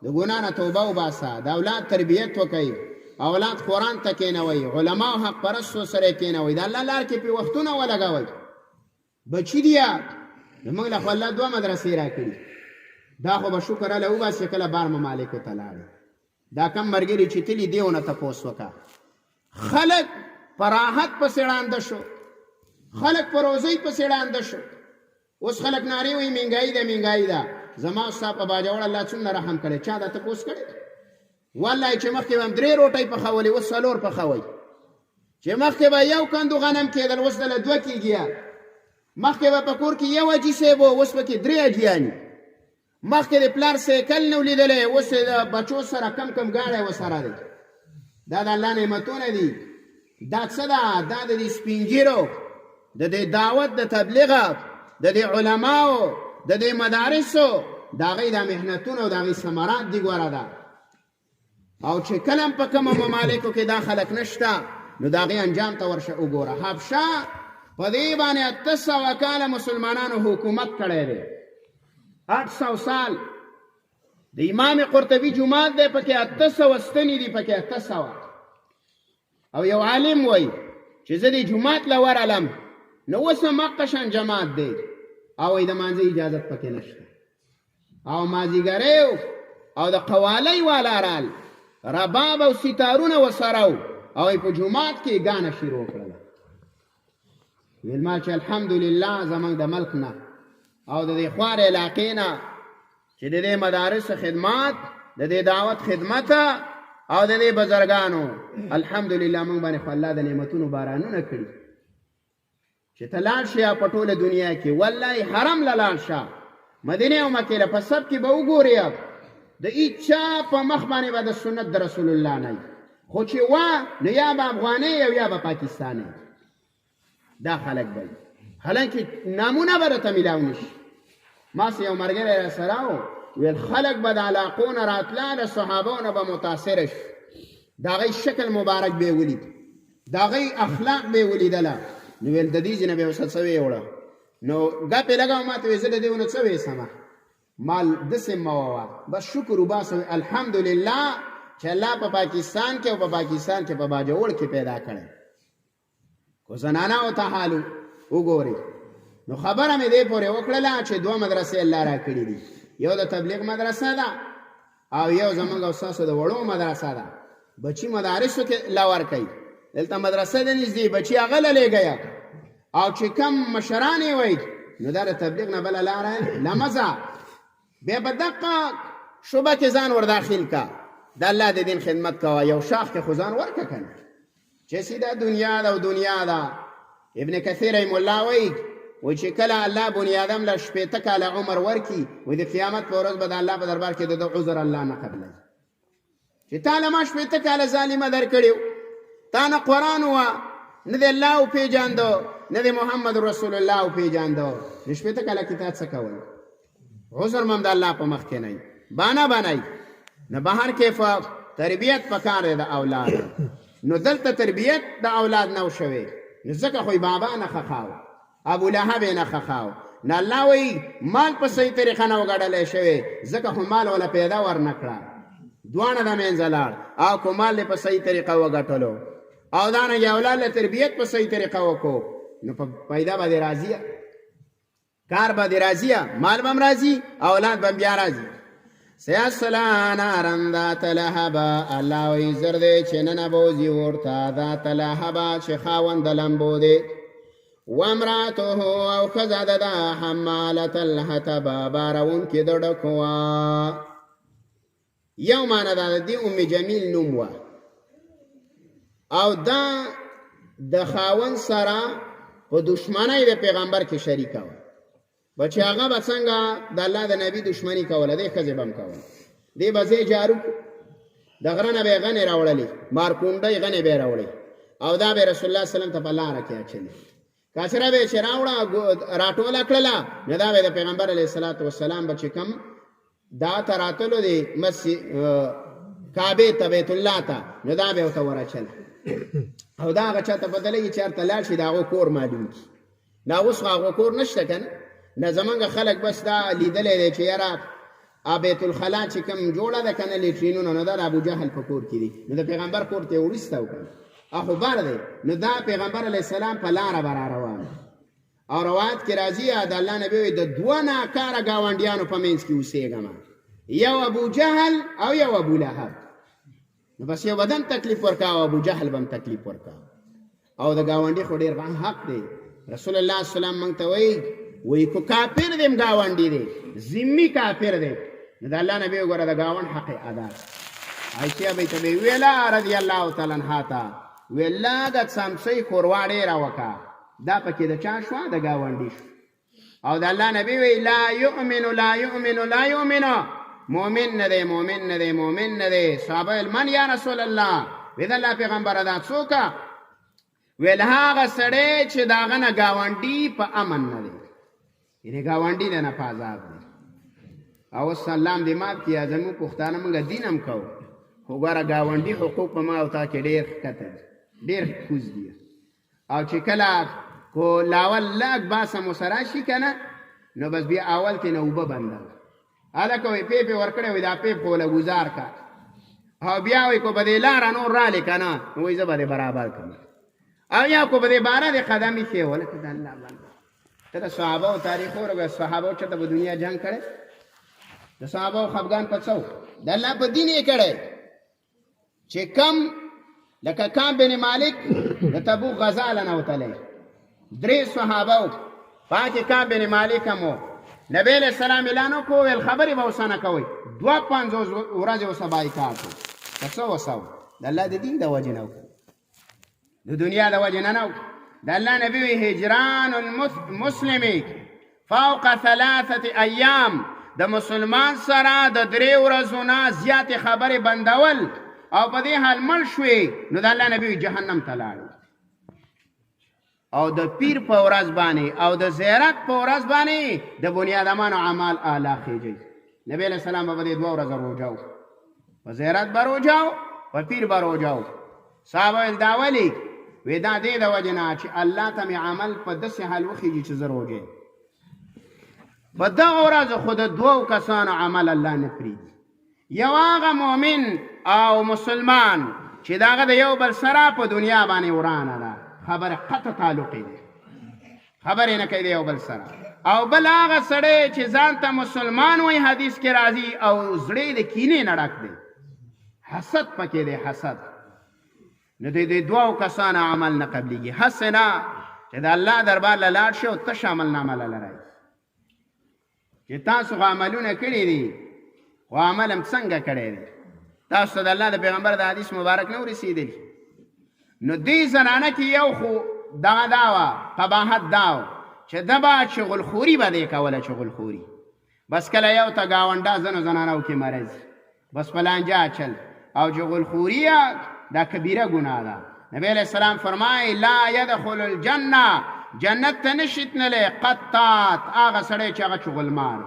د ګناه نه توبه وباسه، د اولاد تربیت وکوئ، اولاد قرآن ته کېنوئ، علما او حق پرستو سره یې کېنوئ، د الله لار کې پرې وختونه ولګوئ. بچي دي نو موږ له خو الله 2 مدرسې راکړي. دا خو به شکر الله وباسي کله بار ممالکو ته لاړې. دا کم ملګري چې تلي دې ونه تپوس وکړه. خلک په راحت پسې ړانده شو، خلق پر روزی پسې ړانده شو. اوس خلق نارې وایي مهنګایي ده مهنګایي ده. زما او ستا په باجوړ الله څومره رحم کړی، چا دا تپوس کړی؟ والله چې مخکې به هم 3 روټۍ پخولې اوس 4 پخوئ، چې مخکې به 1 کندو غنم کېدل اوس دله 2 کېږي، مخکې به په کور کې 1 حاجي صاحب و اوس پکې 3 حاجیانې، مخکې د پلار سایکل نه و لیدلی اوس د بچو سره کم کم ګاډی ورسره دی. دا د الله نعمتونه دي. دا څه ده؟ دا د دې سپین ږیرو د دې دعوت د تبلیغ د دې علماو د دې مدارسو د هغې دا محنتونه او د هغې ثمرات دي. ګوره ده او چې کله هم په کومه ممالکو کې دا خلک نشته نو د هغې انجام ته ورشه وګوره. حبشه په دې باندې 800 کاله مسلمانانو حکومت کړی دی. 800 سال د امام قرطبي جومات دی پکې 800 ستنې دي پکې 800. او یو عالم وایي چې زه دې جومات له ورغلم نو اوس هم هغه شان جماعت دی او وایي د مانځه اجازت پکې نشته. او مازدیګری او د قوالۍ والا رال رباب او ستارونه ورسره او په جومات کې ګانه شروع کړله. ویل ما چې الحمدلله زموږ د ملک نه او د دې خوار علاقې نه چې د دې مدارس خدمات د دې دعوت خدمت او د دې بزرګانو الحمدلله موږ باندې خو الله د نعمتونو بارانونه کړي چې ته لاړ شې په ټوله دنیا کې والله حرم له لاړ شه مدینه او مکې له په سب کې به وګورې د هیچا په مخ باندې به د سنت د رسول الله نه خو چې نو یا به افغانۍ او یا به پاکستانۍ دا خلک به حالانکه نامونه به راته میلاو نشي. ما سه یو ملګری راسره و ویل خلک به د علاقو نه راتله د صحابو نه به متاثره شي د هغوی شکل مبارک به یې ولید د هغوی اخلاق به یې ولیدله. نو ویل د دې ځینه به یې ورسره څه ویوړه نو ګپې لګوه ما ته ویل زه د دې ونه څه ویسمه مال داسې مه ووه بس شکر وباسه الحمدلله چې الله په پاکستان کې او په پاکستان کې په باجوړ کې پیدا کړی. خو زنانهو ته حال وګورئ نو خبره مې دې پورې وکړله چې 2 مدرسې الله را کړي دي. یو د تبلیغ مدرسه ده او یو زمونږ او ستاسو د وړو مدرسه ده. بچي مدارسو کې لا ورکوي دلته مدرسه ده نږدې بچي هغه له لېږئ او چې کم مشران یې وایي نو دا د تبلیغ نه بله لاره له مزه بیا په دقه شوبه کې ځان ور داخل کا د الله د دین خدمت کوه یو شاخ کې خو ځان ورکه کنه چې سیده دنیا ده او دنیا ده. ابن کثیر رحم الله وایي چې کله الله بني آدم له 80 کاله عمر ورکي وایي د قیامت په ورځ به د الله په دربار کې د عذر الله نه قبلوي چې تا له ما 80 کاله ظالمه درکړي تا نه قرآن وه نه د الله وپېژانده نه د محمد رسول الله وپېژانده نو 80 کاله کې تا څه کوئ عذر مم د الله په مخ کې نه بانه بنئ نه بهر کې تربیت پکار دی د اولاد نو دلته تربیت د اولاد نه شوی نو ځکه خو بابا نه خخاو ابو لهب نه خخاو نه الله وی مال په صحیح طریقه نه وګړلې شوی ځکه خو مال ولا پیدا ور نکړه دوانه د منځلار او کومال په صحیح طریقه وګټلو او دا نه اولاد له تربیت په صحیح طریقه وکړو نو په پیدا باندې راضی کار باندې راضی مال بم راضی اولاد بم بیا راضی. سیاسلا نارن ذات لهبا الله وی زرد چې نن بوزي ورته ذات لهبا چې خاوند لمبو دی وامراته او خزاده دا حمالت الحطب بارون کې دډکوا یو معنا دا دی ام جمیل نوم وا او دا د خاوند سره په دشمنی د پیغمبر کې شریکه و بچ هغه به څنګه د الله د نبی دشمنی کوله دی ښځې به هم کوله دی به ځای جارو د غره نه به یې غنې راوړلې مارکونډۍ غنې به یې راوړې او دا به رسول الله سلم ته په لاره کې اچلې کچره به یې چې راوړه راټوله کړله نو دا به د پیغمبر علیه الصلاة والسلام به چې کوم دا ته راتلو دی مسجد کعبې ته بیت الله ته نو دا به ورته ورچله او دا هغه چاته بدلېږي چې هلته لاړ شي د هغو کور معلوم کړي دا اوس خو هغو کور نشته که نه نه زمونږ خلک بس دا لیدلی دی چې یاره بیت الخلا چې کوم جوړه ده که نه لیټرینونه نو دا د ابو جهل په کور کې دي نو د پیغمبر کور ته یې وروسته وکړه اخو بر دی نو دا پیغمبر علیه السلام په لاره به را روان او روایت کې راځي د الله نبی وایي د 2 ناکاره ګاونډیانو په منځ کې اوسېږم یو ابو جهل او یو ابو لهب نو بس یو بدن تکلیف ورکا او ابو جهل بم تکلیف ورکا او د گاونډي خو ډیر حق دی رسول الله صلی الله علیه وسلم مونږ ته وایي کو کافر دیم گاونډي دی ذمي کافر دی نو د الله نبی وګوره د گاوند حق ادا عائشہ بیت بی ویلا رضی الله تعالی عنها تا ویلا د سمسي خورواړې راوکا دا پکې د چا شو د گاونډي او د الله نبی وی لا یؤمن لا یؤمن لا یؤمن مؤمن نه دی مؤمن نه دی مؤمن نه دی صحابه من یا رسول الله وی د الله پیغمبر ادا څوک ویل هغه سړی چې داغه نه گاونډي په امن نه دی یعنی گاونډي نه په عذاب دی او سلام دې مات کیا زمو پښتانه موږ دین هم کو خو ګوره گاونډي حقوق په ما او تا کې ډېر کته ډېر کوز دي او چې کله کو لاول لږ باسه مو سره شي که نه نو بس بیا اول کې نه اوبه بنده هلکه وایي پیپ یې ورکړی وایي دا پیپ خو له ګزار کا او بیا وایي کو به دې لاره نور رالې که نه نو وایي زه به دې برابر کړم او یا کو به دې باره دې قدم ایښی ولکه د الله بنده ته د صحابهو تاریخ وروږه صحابهو چېرته په دنیا جنګ کړی د صحابهو خفګان په څه د الله په دین یې کړی چې کم لکه کام بن مالک د تبوک غزا له نوتلی 3 صحابهو پاتې کام بن مالک هم و نبی علیه السلام اعلان وکړو ویل خبرې به ورسه نه کوئ 52 ورځې ورسه بایکاټ و که څه وسه د الله د دین د وجې نه د دنیا د وجې نه د الله نبي وی هجران المسلم فوق 3 ایام د مسلمان سره د 3 ورځو نه زیاتې خبرې بندول او په دې حال مړ شوې نو د الله نبي جهنم ته لاړ او د پیر په ورځ باندې او د زیارت په ورځ باندې د بنیادمانو اعمال اعلی خېږي نبی علیه السلام به په دې 2 ورځې روژه و په زیارت به روژه و په پیر به روژه و صحابه ویل دا ولې وی دا دې د وجې نه چې الله ته مې عمل په داسې حال وخېږي چې زه روژه په دغه ورځ خو د 2 کسانو عمل الله نه پرېږدي یو هغه مؤمن او مسلمان چې د هغه د یو بل سره په دنیا باندې ورانه ده خبره قطع تعلق دی خبرې نه کوي د یو بل سره او بل هغه سړی چې ځان ته مسلمان وایي حدیث کې راځي او زړه د کینې نه ډک دی حسد پکې دی حسد نو د دې 2 کسانو عمل نه قبلېږي هسې نه چې د الله دربار له لاړ شي او تش عملنامه له لرئ چې تاسو خو عملونه کړي دي خو عمل هم څنګه کړی دی تاسو ته د الله د پیغمبر د حدیث مبارک نه ورسېدلي نو دې زنانه کې یو خو دغه دا وه قباحت دا و چې ده به چغلخوري به دې کوله چغلخوري بس کله یو ته ګاونډه ځنو زنانو کې مرض بس پلانجه اچل او چغلخوري دا کبیره ګناه ده نبی علیه السلام فرمایي لا یدخل الجنه جنت ته نشي تللی قطات هغه سړی چې هغه چغلمار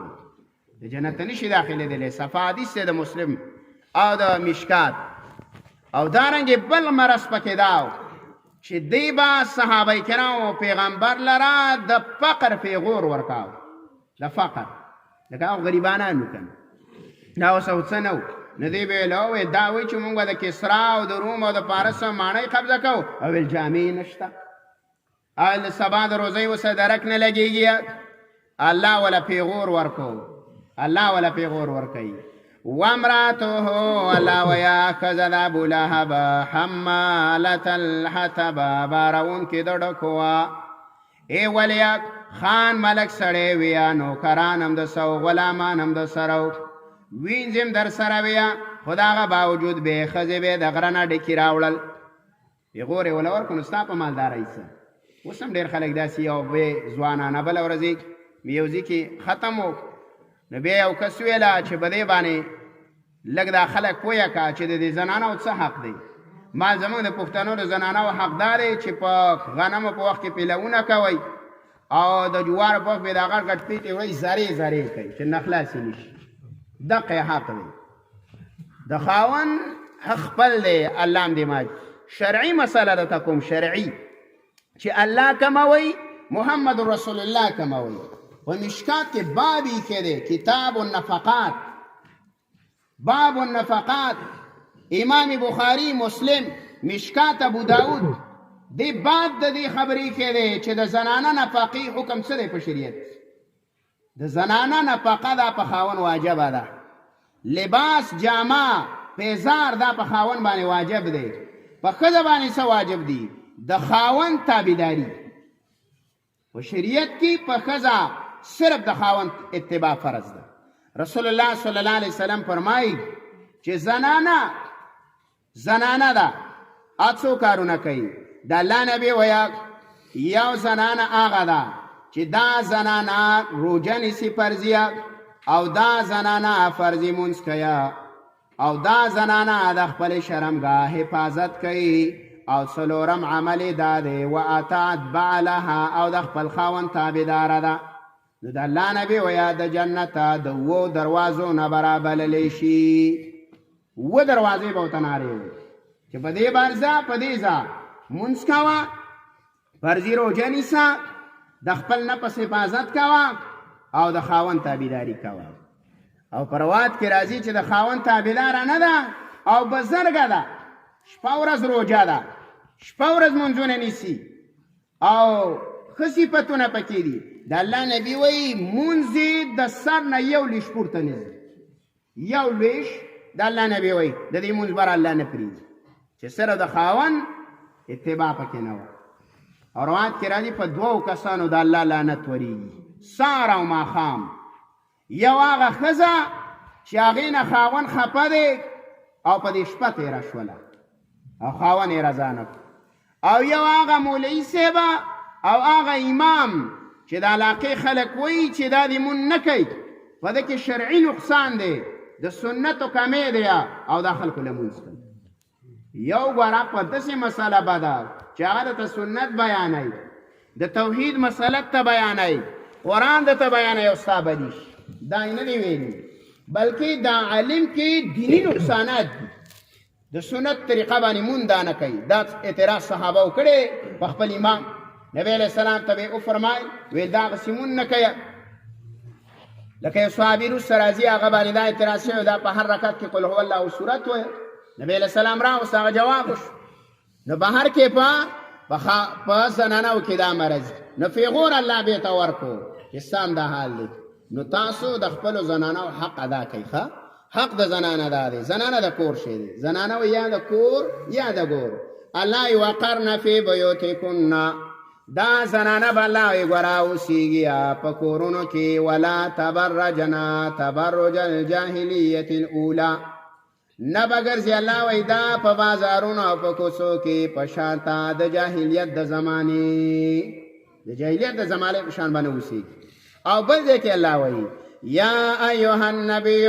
د جنت ته نشي داخلېدلی صفا حدیث دی د مسلم او د مشکات او دارنګې بل مرض پکې دا و چې دی به صحابه کرامو پیغمبر لره د فقر پیغور ورکاو د فقر لکه هغه غریبانانو که نه دا اوس او څه نه و نو دی به ویل او دا وایي چې مونږ به د کسرا او د روم او د پارس ماڼۍ قبضه کوو او ویل جامې نشته او سبا د روزۍ اوسه درک نه لګېږي الله ولا پیغور ورکو الله ولا پیغور ورکوي وامراته الله ویا ښځه د ابولهب حمالة الحطب بارونکې د ډکو وه ای ولیک خان ملک سړی ویا نوکران هم د سو غلامان هم د سره و وینځم در سره ویا خو د هغه باوجود به یې ښځې به د غره نه ډکي راوړل پیغور یې وله ورکړو نو ستا په مالدارۍ څه اوس هم ډېر خلک داسې یو به ځوانانه بله ورځې میوزي کې ختم و نو بیا یو کس ویله چې په دې باندې لږ دا خلک پویه که چې د دې زنانو څه حق دی ما زموږ د پښتنو د زنانو حق دا دی چې په غنمو په وخت کې پیلونه کوئ او د جوارو په وخت به د غټ غټ پیټې وړئ زرې زرې کوي چې نه خلاصې نه شي دقه حق دی د خاوند حق خپل دی الله هم دې مات شرعي مسله درته کوم شرعي چې الله کموي محمد رسول الله کموي په مشکات کې باب یې کې دی کتاب النفقات باب النفقات امام بخاری مسلم مشکات ابو داود دی باب د دې خبرې کې دی چې د زنانه نفقې حکم څه دی په شریعت د زنانه نفقه دا په خاوند واجبه ده لباس جامه پیزار دا په خاوند باندې واجب دی په ښځه باندې څه واجب دی د خاوند تابعداري په شریعت کې په ښځه صرف د خاوند اتباع فرض ده رسول الله صلی الله علیه وسلم فرمایي چې زنانه ده څو کارونه کوي د الله نبی ویا یو زنانه هغه ده چې دا زنانه روژه نیسي فرضیه او دا زنانه فرضي مونځ کوي او دا زنانه د خپل شرمګاه حفاظت کوي او څلورم عمل دا دی و اطاعت بعلها او د خپل خاوند تابعداره ده نو د الله نبی ویا د جنت د 2 دروازو نه برابللی شي 2 دروازې به ورته نارې وي چې په دې باندې ځه په دې ځه مونځ کوه، فرضي روژه نیسه، د خپل نفس حفاظت کوه او د خاوند تابعداري کوه. او په روایت کې راځي چې د خاوند تابعداره نه ده او بزرګه ده، شپه ورځ روژه ده، شپه ورځ مونځونه نیسي او ښه صفتونه پکې دي. د الله نبي وایي مونځ یې د سر نه یو لیش پورته نه ځي، یو لیش د الله نبي وایي د دې مونځ بر الله نه پرېږدي چې صرف د خاوند اتباع پکې نه وه. او روایت کې راځي په دوو کسانو د الله لعنت ورېږي سهار او ماښام. یو هغه ښځه چې هغې نه خاوند خفه دی او په دې شپه تېره شوله او خاوند یې رضا نه کړو، او یو هغه مولوي صاحبه او هغه امام چې د علاقې خلک وایي چې دا دې مونځ نه کوي، په ده کې شرعي نقصان دی، د سنتو کمی دی او دا خلکو له مونځ کوي. یو ګوره په داسې مسله بده چې هغه درته سنت بیانوي، د توحید مسله ته بیانوي، قرآن درته بیانوي او ستا بدي شي، دا یې نه دی ویلي، بلکې دا علم کې دیني نقصانات دي. د سنت طریقه باندې مونږ دا نه کوي. دا اعتراض صحابه وکړی په خپل امام نبی علیه السلام ته به وفرمایل ویل دغسې مونږ نه کوي. لکه یو صحابي وروسته راځي هغه باندې دا اعتراض شوی دا په هر رکعت کې قل هو الله صورت وایي. نبی علیه السلام راوست هغه جواب وشو. نو بهر کې په زنانو کې دا مرض نو پیغور الله بېرته ورکړو چې ستا دا حال دی. نو تاسو د خپلو زنانو حق ادا کوئ. حق د زنانه دا دی، زنانه د کور شی دی، زنانه یا د کور یا د ګور. الله یې وقرن فی بیوتکن، دا زنانه به الله یې ګوره اوسیږي په کورونو کې، ولا تبرجنا تبرج الجاهلیة الاولی، نه به ګرځي الله وایي دا په بازارونو او په کوڅو کې په شانته د جاهلیت د زمانې، د جاهلیت د زمانې په شان باندې اوسیږي. او بل ځای کې الله وایي یا ایها النبی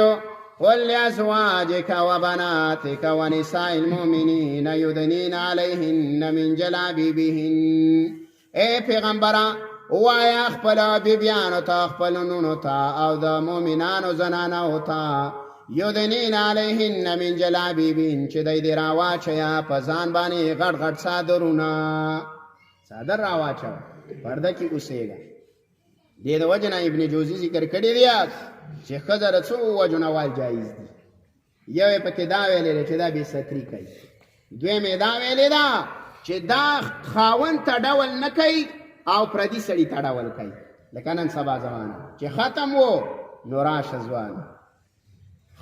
قل لأزواجك وبناتك ونساء المؤمنين يدنين عليهن من جلابيبهن. اے پیغمبره وایا خپل بیبیانو ته خپل نونو ته او د مؤمنانو زنانو ته یدنین علیهن من جلابیبهن چې دی دې راواچوه په ځان باندې غټ غټ څادرونه، څادر راواچوه، پرده کې اوسېږه. دې د وجه نه ابن جوزي ذکر کړی دی چې ښځه د څو وجو نه وال جایز دي. یو یې پکې دا ویلې ده چې دا بې ستري کوي، دویم یې دا ویلې ده چې دا خاوند ته ډول نه کوي او پردي سړي ته ډول کوي. لکه نن سبا زمانه چې ختم و نو راشه ځوان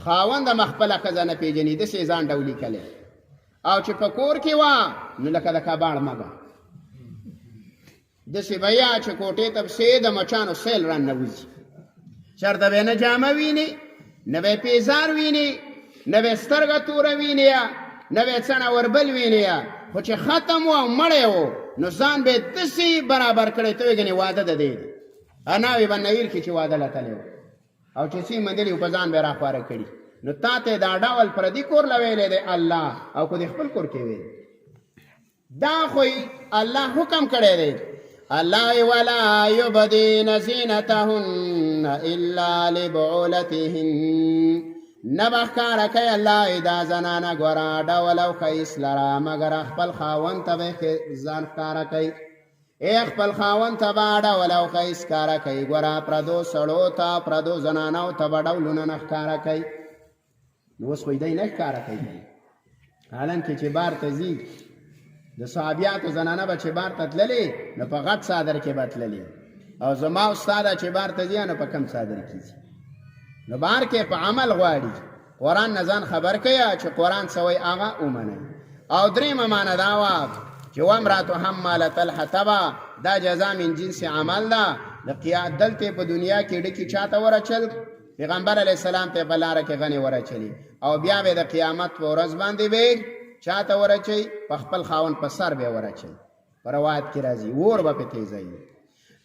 خاوند هم خپله ښځه نه پېژني، داسې ځان ډولي کلی، او چې په کور کې وه نو لکه د کباړ مګه داسې به یا چې کوټې ته پسې د مچانو سیل راننوځي، چېرته به نه جامه ویني، نه به پیزار ویني، نه به سترګه توره ویني، نه به څڼه وربل ویني، خو چې ختم و او مړی و نو ځان به یې داسې برابر کړی ته وایې ګنې واده د دی اناوې به نویر کې چې واده لتلی و او چې څه مندلي و په ځان به یې راخواره کړي. نو تا ته دا ډول پردي کور له ویلی دی الله، او که د خپل کور کې ویلی دا خو الله حکم کړی دی. الله ولا یبدین زینتهن الا لبعولتهن، نه به ښکاره کوي الله دا زنانه ګوره ډول او ښایست لره مګر خپل خاوند ته به ځان ښکاره کوي. خپل خاوند ته به ډول او ښایست ښکاره کوي، ګوره پردو سړو ته پردو زنانو ته به ډولونه نه ښکاره کوي. نو اوس خو دی نه ښکاره کوي، حالانکې چې بار ته ځي د صحابیاتو زنانه به چې بار ته تللې نو په غټ څادر کې به تللې، او زما او ستا ده چې بار ته ځي نو په کم څادر کې ځي. نو بار کې په عمل غواړي، قرآن نه ځان خبر کوي چې قرآن څه وایي هغه ومنئ. او درېیمه معنه دا وه چې وامرأة حمالة الحطب، دا جزا من جنس عمل ده. دلته په دنیا کې ډکي چاته ورچل، پیغمبر علیه السلام ته په لاره کې غنې ورچلي، او بیا به د قیامت په ورځ باندې به چاته ورچي په خپل خاوند په سر به ورچي. په روایت کې راځي اور به پې تیزوي.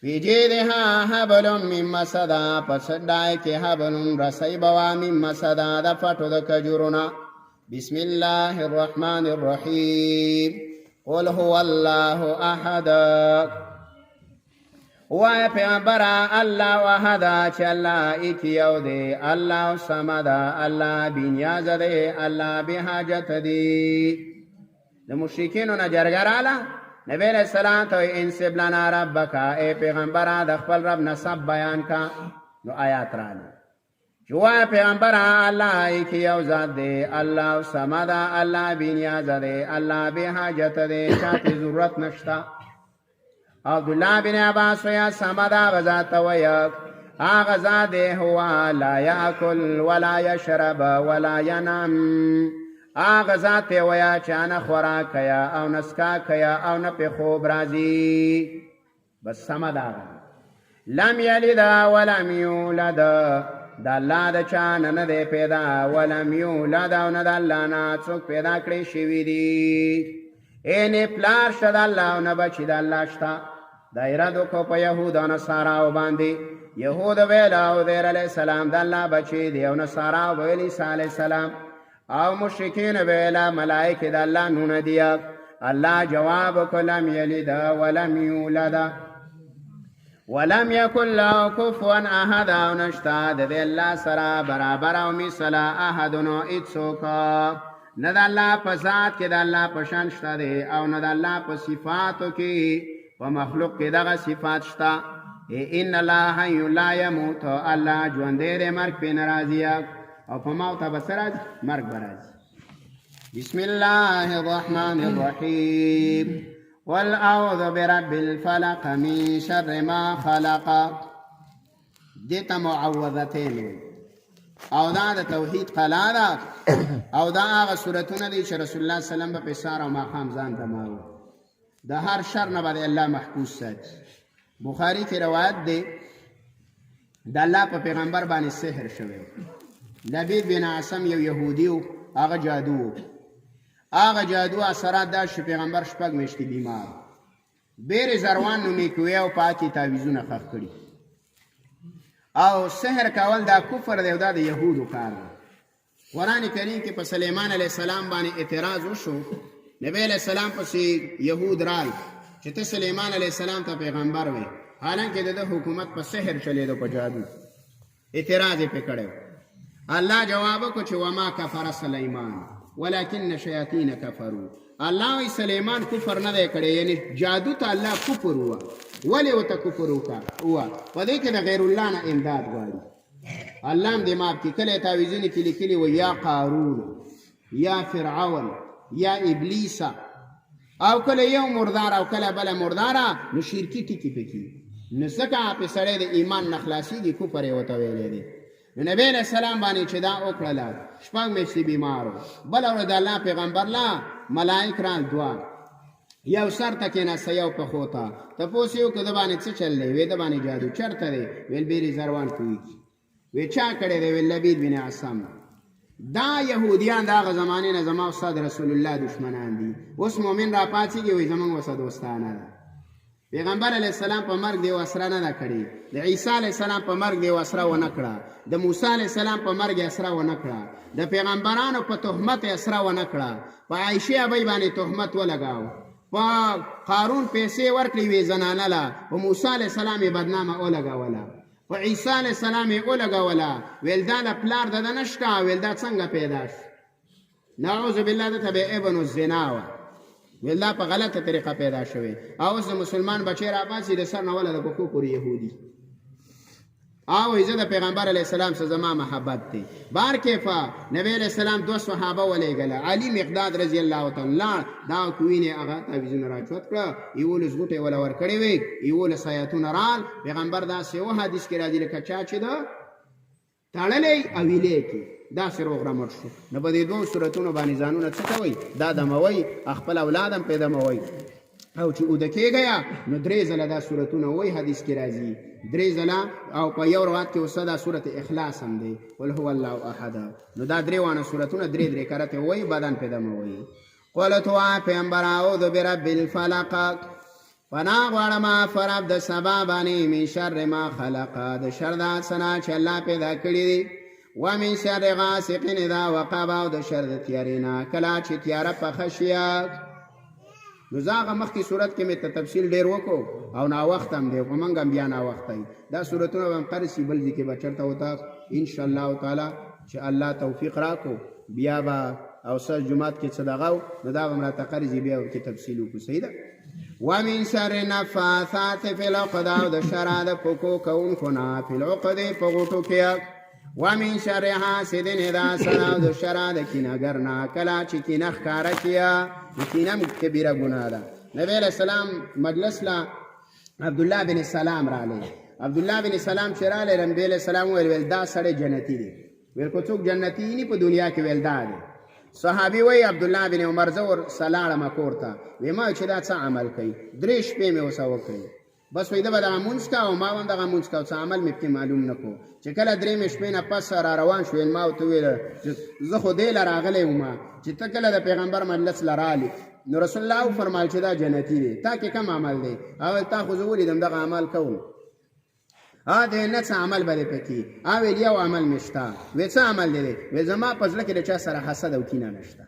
فی جیدها حبل من مسد، په ډای کې حبل رسی به وه من مسد د فټو د کجورونه. بسم الله الرحمن الرحیم قل هو الله احد. وای پیغمبره الله واحد چې الله ایک یو دی، الله صمد، الله بی نیاز دی، الله بی حاجت دی. د مشرکینو نه جرګه راله نبی علیہ السلام ته انسب لنا ربک اے پیغمبره د خپل رب نسب بیان کا نو آیات راله چې وایه پیغمبره الله کې یو ذات دی الله صمد الله بې نیازه دی الله بې حاجت دی چاته ضرورت نشته عبدالله بن عباس ویا صمد هغه ذات ته وایه هغه ذات دی هو لا یاکل ولا یشرب ولا ینم هغه ذات ته وایه چې نه خوراک کیا او نه څښاک کیا او نه پې خوب راځي بس صمد هغه لم یلد ولم یولد د الله د چا نه دی پیدا ولم یولد او نه د الله نه څوک پیدا کړی شوي دي نه پلار شته د الله او نه بچي د الله شته دایره وکړو په یهود او نصاراو باندې یهود ویل عزیر علیه السلام د الله بچی دی او نصاراو ویل عیسی علیه السلام او مشرکین ویل ملائکه د الله نونه دي الله جواب وکړ لم یلد ولم یولد ولم یکن له کفوا احد او نشته د الله سره برابر او مثل احد نو هیڅوک نه د الله په ذات کې د الله په شان شته دی او نه د الله په صفاتو کې په مخلوق کې دغه صفات شته ان الله حی لا یموت الله ژوندی دی مرګ پې نه راځي او په موت به څه راځي مرګ به راځي بسم الله الرحمن الرحیم قل اعوذ برب الفلق من شر ما خلق دیتا معوذتین او دا د توحید قلا ده او دا هغه صورتونه دي چې رسول الله صلی الله علیه وسلم په سهار او ماښام ځان ته ماوه د هر شر نه باندې الله محفوظ ساتي بخاری کې روایت دی د الله په پیغمبر باندې سحر شوی لبید بن عاصم یو یهودي و هغه جادو هغه جادو اثرات دا چې پیغمبر شپږ میاشتې بیمار بیر زروان نومې کوی او پاکي تعویذونه ښخ کړي او سحر کول دا کفر دی او دا د یهودو کار دی قرآن کریم کې په سلیمان علیه السلام باندې اعتراض وشو نبی علیه السلام پسې یهود رال چې ته سلیمان علیه السلام ته پیغمبر وې حالانکه د حکومت په سحر چلېدو په جادو اعتراض یې پې کړی الله جواب وکړو چې وما کفر سلیمان ولكن شیاطین کفروا الله وی سلیمان کفر نه دی کړی یعنی جادو ته الله کفر هوا ولې ورته کفر هوا په دې کې د غیر الله نه امداد غواړي الله هم دې معاف کړي کله تعویذونه کې لیکلي و یا قارون یا فرعون یا ابلیس او کله یو مردار او کله بله مرداره نو شرکي ټکي پکې نو ځکه په سړی د ایمان نه خلاصېږي کفر یې ورته ویلی دی نو نبی علیہ السلام باندې چې دا وکړله شپږ میاشتې بیمار و بله ورځ د الله پیغمبر لا ملائک رال دوه یو سر ته کېناسته یو پښو ته تپوس یې وکړو د باندې څه چل دی وی د باندې جادو چېرته دی ویل بیرې زروان کویږي وی چا کړی دی ویل لبید بن عاصم دا یهودیان د هغه زمانې نه زما استاد رسول الله دشمنان دي اوس مؤمن را پاڅېږي وایي زموږ وسه دوستانه ده پیغمبر علیه السلام په مرګ دی اسره نه ده کړې د عیسی علیه السلام په مرګ دی اسره ونه کړه د موسی علیه السلام په مرګ اسره ونه کړه د پیغمبرانو په تهمت اسره ونه کړه په عایشې ابۍ باندې تهمت ولګاو په قارون پیسې ورکړې وې زنانه له په موسی علیه السلام یې بدنامه ولګوله په عیسی علیه السلام یې ولګوله ویل دا له پلار د ده نشته ویل دا څنګه پیدا شو نعوذ بالله دته به ابن الزنا وه ویل دا په غلطه طریقه پیدا شوی او اوس د مسلمان بچی راپاڅي د سر نه وله د پښو پورې یهودي او وایي زه د پیغمبر علیه السلام سره زما محبت دی بار کیفه نبی علیه السلام دوه صحابه ولېږله علي مقداد رضی الله تعالی دا کوینې هغه تعویذونه راچوت کړه یولس غوټې وله ورکړې وې یولس آیتونه رال پیغمبر داسې و حدیث کې راځي لکه چا چې ده تړلی او ویلې کې داسې روغ رمټ شو نو په دې دوو صورتونو باندې ځانونه څه کوئ دا دموئ خپل اولاد هم پې دموئ او چې اوده کېږئ نو درې ځله دا صورتونه وایي حدیث کې راځي درې ځله او په یو روایت کې اوسه دا صورت اخلاص هم دی قل هو الله احد نو دا درې وانه صورتونه درې درې کرته وایي بدن پې دموئ قل تو پیغمبر اعوذ برب الفلق پناه غواړم په رب د سبا باندې من شر ما خلق د شر د څه نه چې الله پیدا کړي دي ومن شر غاسق اذا وقب او د شر د تیارې نه کله چې تیاره پخه شي نو زه هغه مخکې صورت کې مې ته تفصیل ډېر وکړو او ناوخت هم دی په موږ هم بیا ناوخته یي دا صورتونه به هم قرسي بل ځای کې به چېرته وته انشاءالله تعالی چې الله توفیق راکړو بیا به او سر جمعات کې صدقه نو دا به راته قرض بیا ورکې تفصیل وکړو. صحیح ده. ومن شر النفاثات فی العقد، او د شر د پکو کوونکو نه فی العقد په غوټو کې. ومن شر حاسد اذا حسد، او د شر د کینهګر نه کله چې کینه ښکاره کړي. کینه هم کبیره ګناه ده. نبی علیہ السلام مجلس لا عبدالله بن سلام رالی. عبدالله بن سلام چې رالی نبی علیہ السلام ویل دا سړی جنتی دی. ویل که څوک جنتی نه په دنیا کې ویل دا دی. صحابي وی عبدالله بن عمر زور سلاړم کور ته وی ما چې دا څه عمل کوي 3 شپې مې وسه وکړي بس وی دا به دغه مونځ کا او ما هم دغه مونځ کا څه عمل مې پکې معلوم نه کو چې کله 3 شپې نه پس را روان شو ما ورته ویل زه خو دې لراغلی وم چې ته کله د پیغمبر مجلس لرالی نو رسول الله فرمایل چې دا جنتی دی تا کې کم عمل دی او تا خو زه ولیدم دغه عمل کوم دې نه څه عمل به دې پکې ویل یو عمل مې شته وی څه عمل دی وی زما په زړه کې د چا سره حسد او کینه نشته.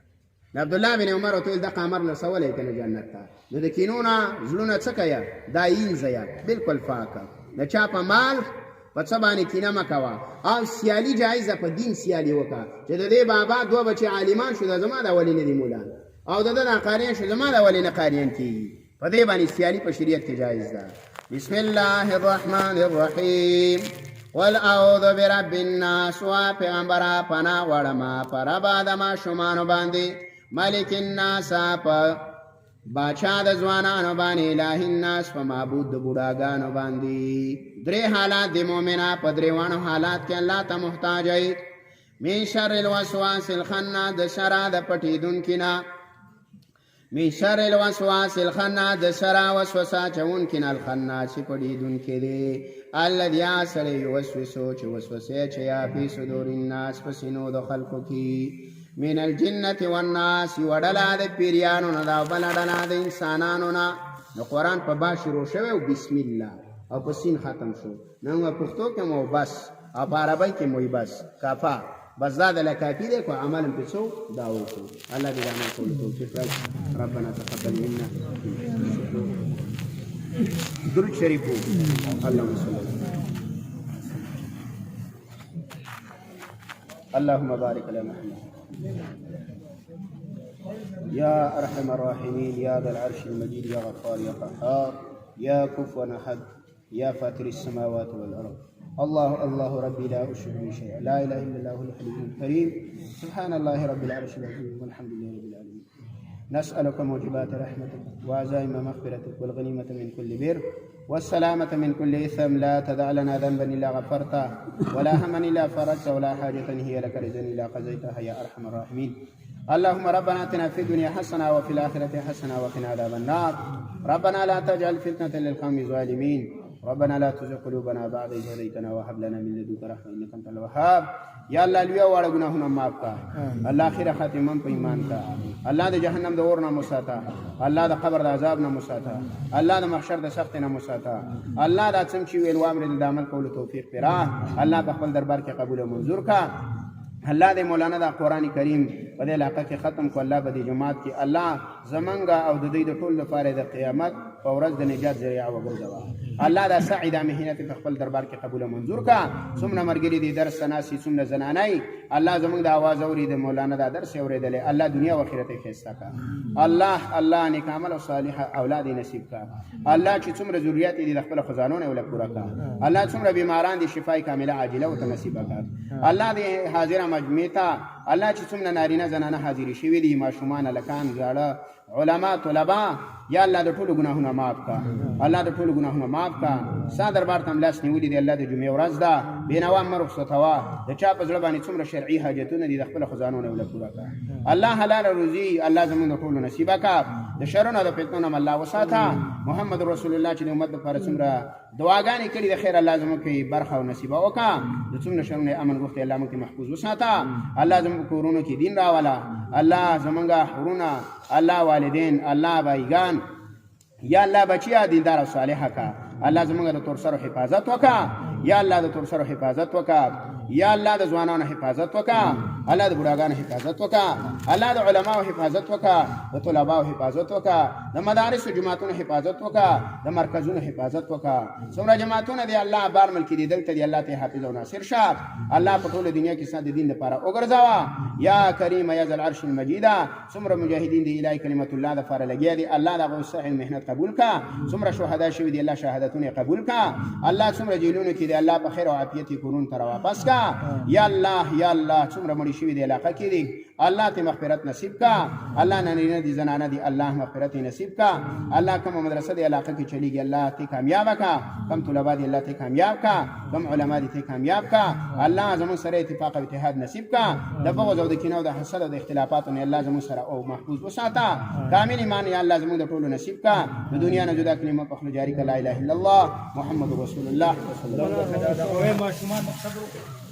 عبدالله بن عمر ورته ویل دغه امر رسولی کنه جنت ته نو د کینو نه زړونه څه کوه دا اینځه بالکل پاکه د چا په مال په څه باندې کینه مه کوه او سیالي جایزه په دین سیالي وکړه چې د دې بابا 2 بچې عالمان شو د زما د ولي نه دي مولان او د ده قاریان شو زما د ولي نه قاریان کېږي په دې باندې سیالي په شریعت کې جایز ده. بسم الله الرحمن الرحیم قل اعوذ برب الناس و پیغمبره پناه غواړم په ربه د ماشومانو باندې ملک الناس په باچا د ځوانانو باندې اله الناس په معبود د بوډاګانو باندې. 3 حالات د مؤمنه په 3 حالات کې الله ته محتاج ای. من شر الوسواس الخناس د شر د پټیدونکي نه من شر الوسواس الخناس د شر وسوسه چونکي نه الخناس چې پټیدونکي دی الذي اصل يوسوسو چې وسوسه چې یا په صدور الناس په سینو د خلقو کې من الجنة والناس وډلا د پیریانو نه دا بل ډلا د انسانانو نه. نو قرآن په با شروع شوی او بسم الله او په سین ختم شو نو پښتو کې مو بس او په عربی کې مو بس کافا بس دا د لکافي دی کو عمل په څو دا وکړو. الله دې عمل کول توفیق راکړي. ربنا تقبل منا درود شریف اللهم صل اللهم بارك على محمد يا أرحم الراحمين يا ذا العرش المجيد يا غفار يا قهار يا كفوا أحد يا فاتر السماوات والأرض الله الله ربي لا أشرك به شيئا لا إله إلا الله الحليم الكريم سبحان الله رب العرش العظيم والحمد لله رب العالمين. نسألك موجبات رحمتك وعزائم مغفرتك والغنيمة من كل بر والسلامة من كل إثم لا تدع لنا ذنبا إلا غفرته ولا هما إلا فرجته ولا حاجة هي لك رزقا إلا قضيتها يا أرحم الراحمين. اللهم ربنا آتنا في الدنيا حسنة وفي الآخرة حسنة وقنا عذاب النار. ربنا لا تجعل فتنة للقوم الظالمين. ربنا لا تزغ قلوبنا بعد إذ هديتنا وهب لنا من لدنك رحمة إنك أنت الوهاب. یا الله لوی واړه ګناهونه معاف کا الله اخره خاتمه په ایمان کا الله د جهنم د اور نه مساته الله د قبر د عذاب نه مساته الله د محشر د سخت نه مساته الله دا څنګه چې ویل وامر د عمل کولو توفیق پیرا الله په خپل دربار کې قبول او منظور کا. الله د مولانا د قرآن کریم په دې علاقه کې ختم کو. الله په دې جماعت کې الله زمنګ او د دې د ټول لپاره د قیامت په ورځ د نجات ذریعہ وګرځوا. الله دا سعید مهنت په خپل دربار کې قبول او منظور کا. څومره مرګري دي درس سناسي څومره زنانای الله زمنګ د आवाज اوري د مولانا د درس اوریدل الله دنیا او آخرت کې خستا کا. الله نیک عمل او صالح اولاد نصیب کا. الله چې څومره ضرورت دي د خپل خزانونه ول پورا کا. الله څومره بیماران دي شفای کامله عاجله او نصیب کا. الله دې حاضر مجمع ته الله چې څومره نارینه زنانه حاضر شي دي ماشومان لکان زاړه علما طلبا یا الله د ټولو ګناهونه معاف کا. الله د ټولو ګناهونه معاف کا. ستا دربار ته ملاس نیولي دی الله د جمعې ورځ ده بېنوا مه رخصتوه. د چا په زړه باندې څومره شرعي حاجتونه دي د خپله خزانو نه پوره کا. الله حلال روزي الله زموږ د ټولو نصیبه کا. د شرونو د فتنو نه الله وساته. محمد رسول الله چې د امت لپاره څومره دعاګانې کړي د خیر الله زموږ کې برخه او نصیبه وکړه. د څومره شرونو امن غوښتي الله موږ محفوظ وساته. الله زموږ کورونو کې دین راوله. الله زموږ حورونه الله والدین الله بایګان یا الله بچیا دیندار او صالحه کا. الله زموږ د تور سره حفاظت وکا. یا الله د تور سره حفاظت وکا. یا الله د ځوانانو حفاظت وکړه، الله د بوډاګانو حفاظت وکړه، الله د علماو حفاظت وکړه، د طلباو حفاظت وکړه، د مدارس او جماعتونو حفاظت وکړه، د مرکزونو حفاظت وکړه. څومره جماعتونه دی الله بار ملک دي دلته دی الله ته حافظ او ناصر شه. الله په ټول دنیا کې ستاسو د دین لپاره وګرځاوه. یا کریم یا ذل عرش المجید. څومره مجاهدین دی الهی کلمت الله د لپاره لګیا دي الله دغه صحیح مهنت قبول کا. څومره شهدا شوی دی الله شهادتونه قبول کا. الله څومره جیلونو کې دی الله په خیر او عافیت کورون تر واپس کا. یا الله څومره مړي شوی دی علاقه کې دی الله ته مغفرت نصیب کا. الله نارینه دي زنانه دي الله مغفرت نصیب کا. الله کوم مدرسه دی علاقه کې چلیږي الله ته کامیاب کا. کم طلباء دی الله ته کامیاب کا. کم علما دی ته کامیاب کا. الله زمون سره اتفاق او اتحاد نصیب کا. د بغض او د کینه او د حسد او د اختلافاتو نه الله زمون سره او محفوظ وساته. کامل ایمان یا الله زمون د ټولو نصیب کا. د دنیا نه جدا کلمه په خپل جاری کا لا اله الا الله محمد رسول الله صلی الله علیه وسلم.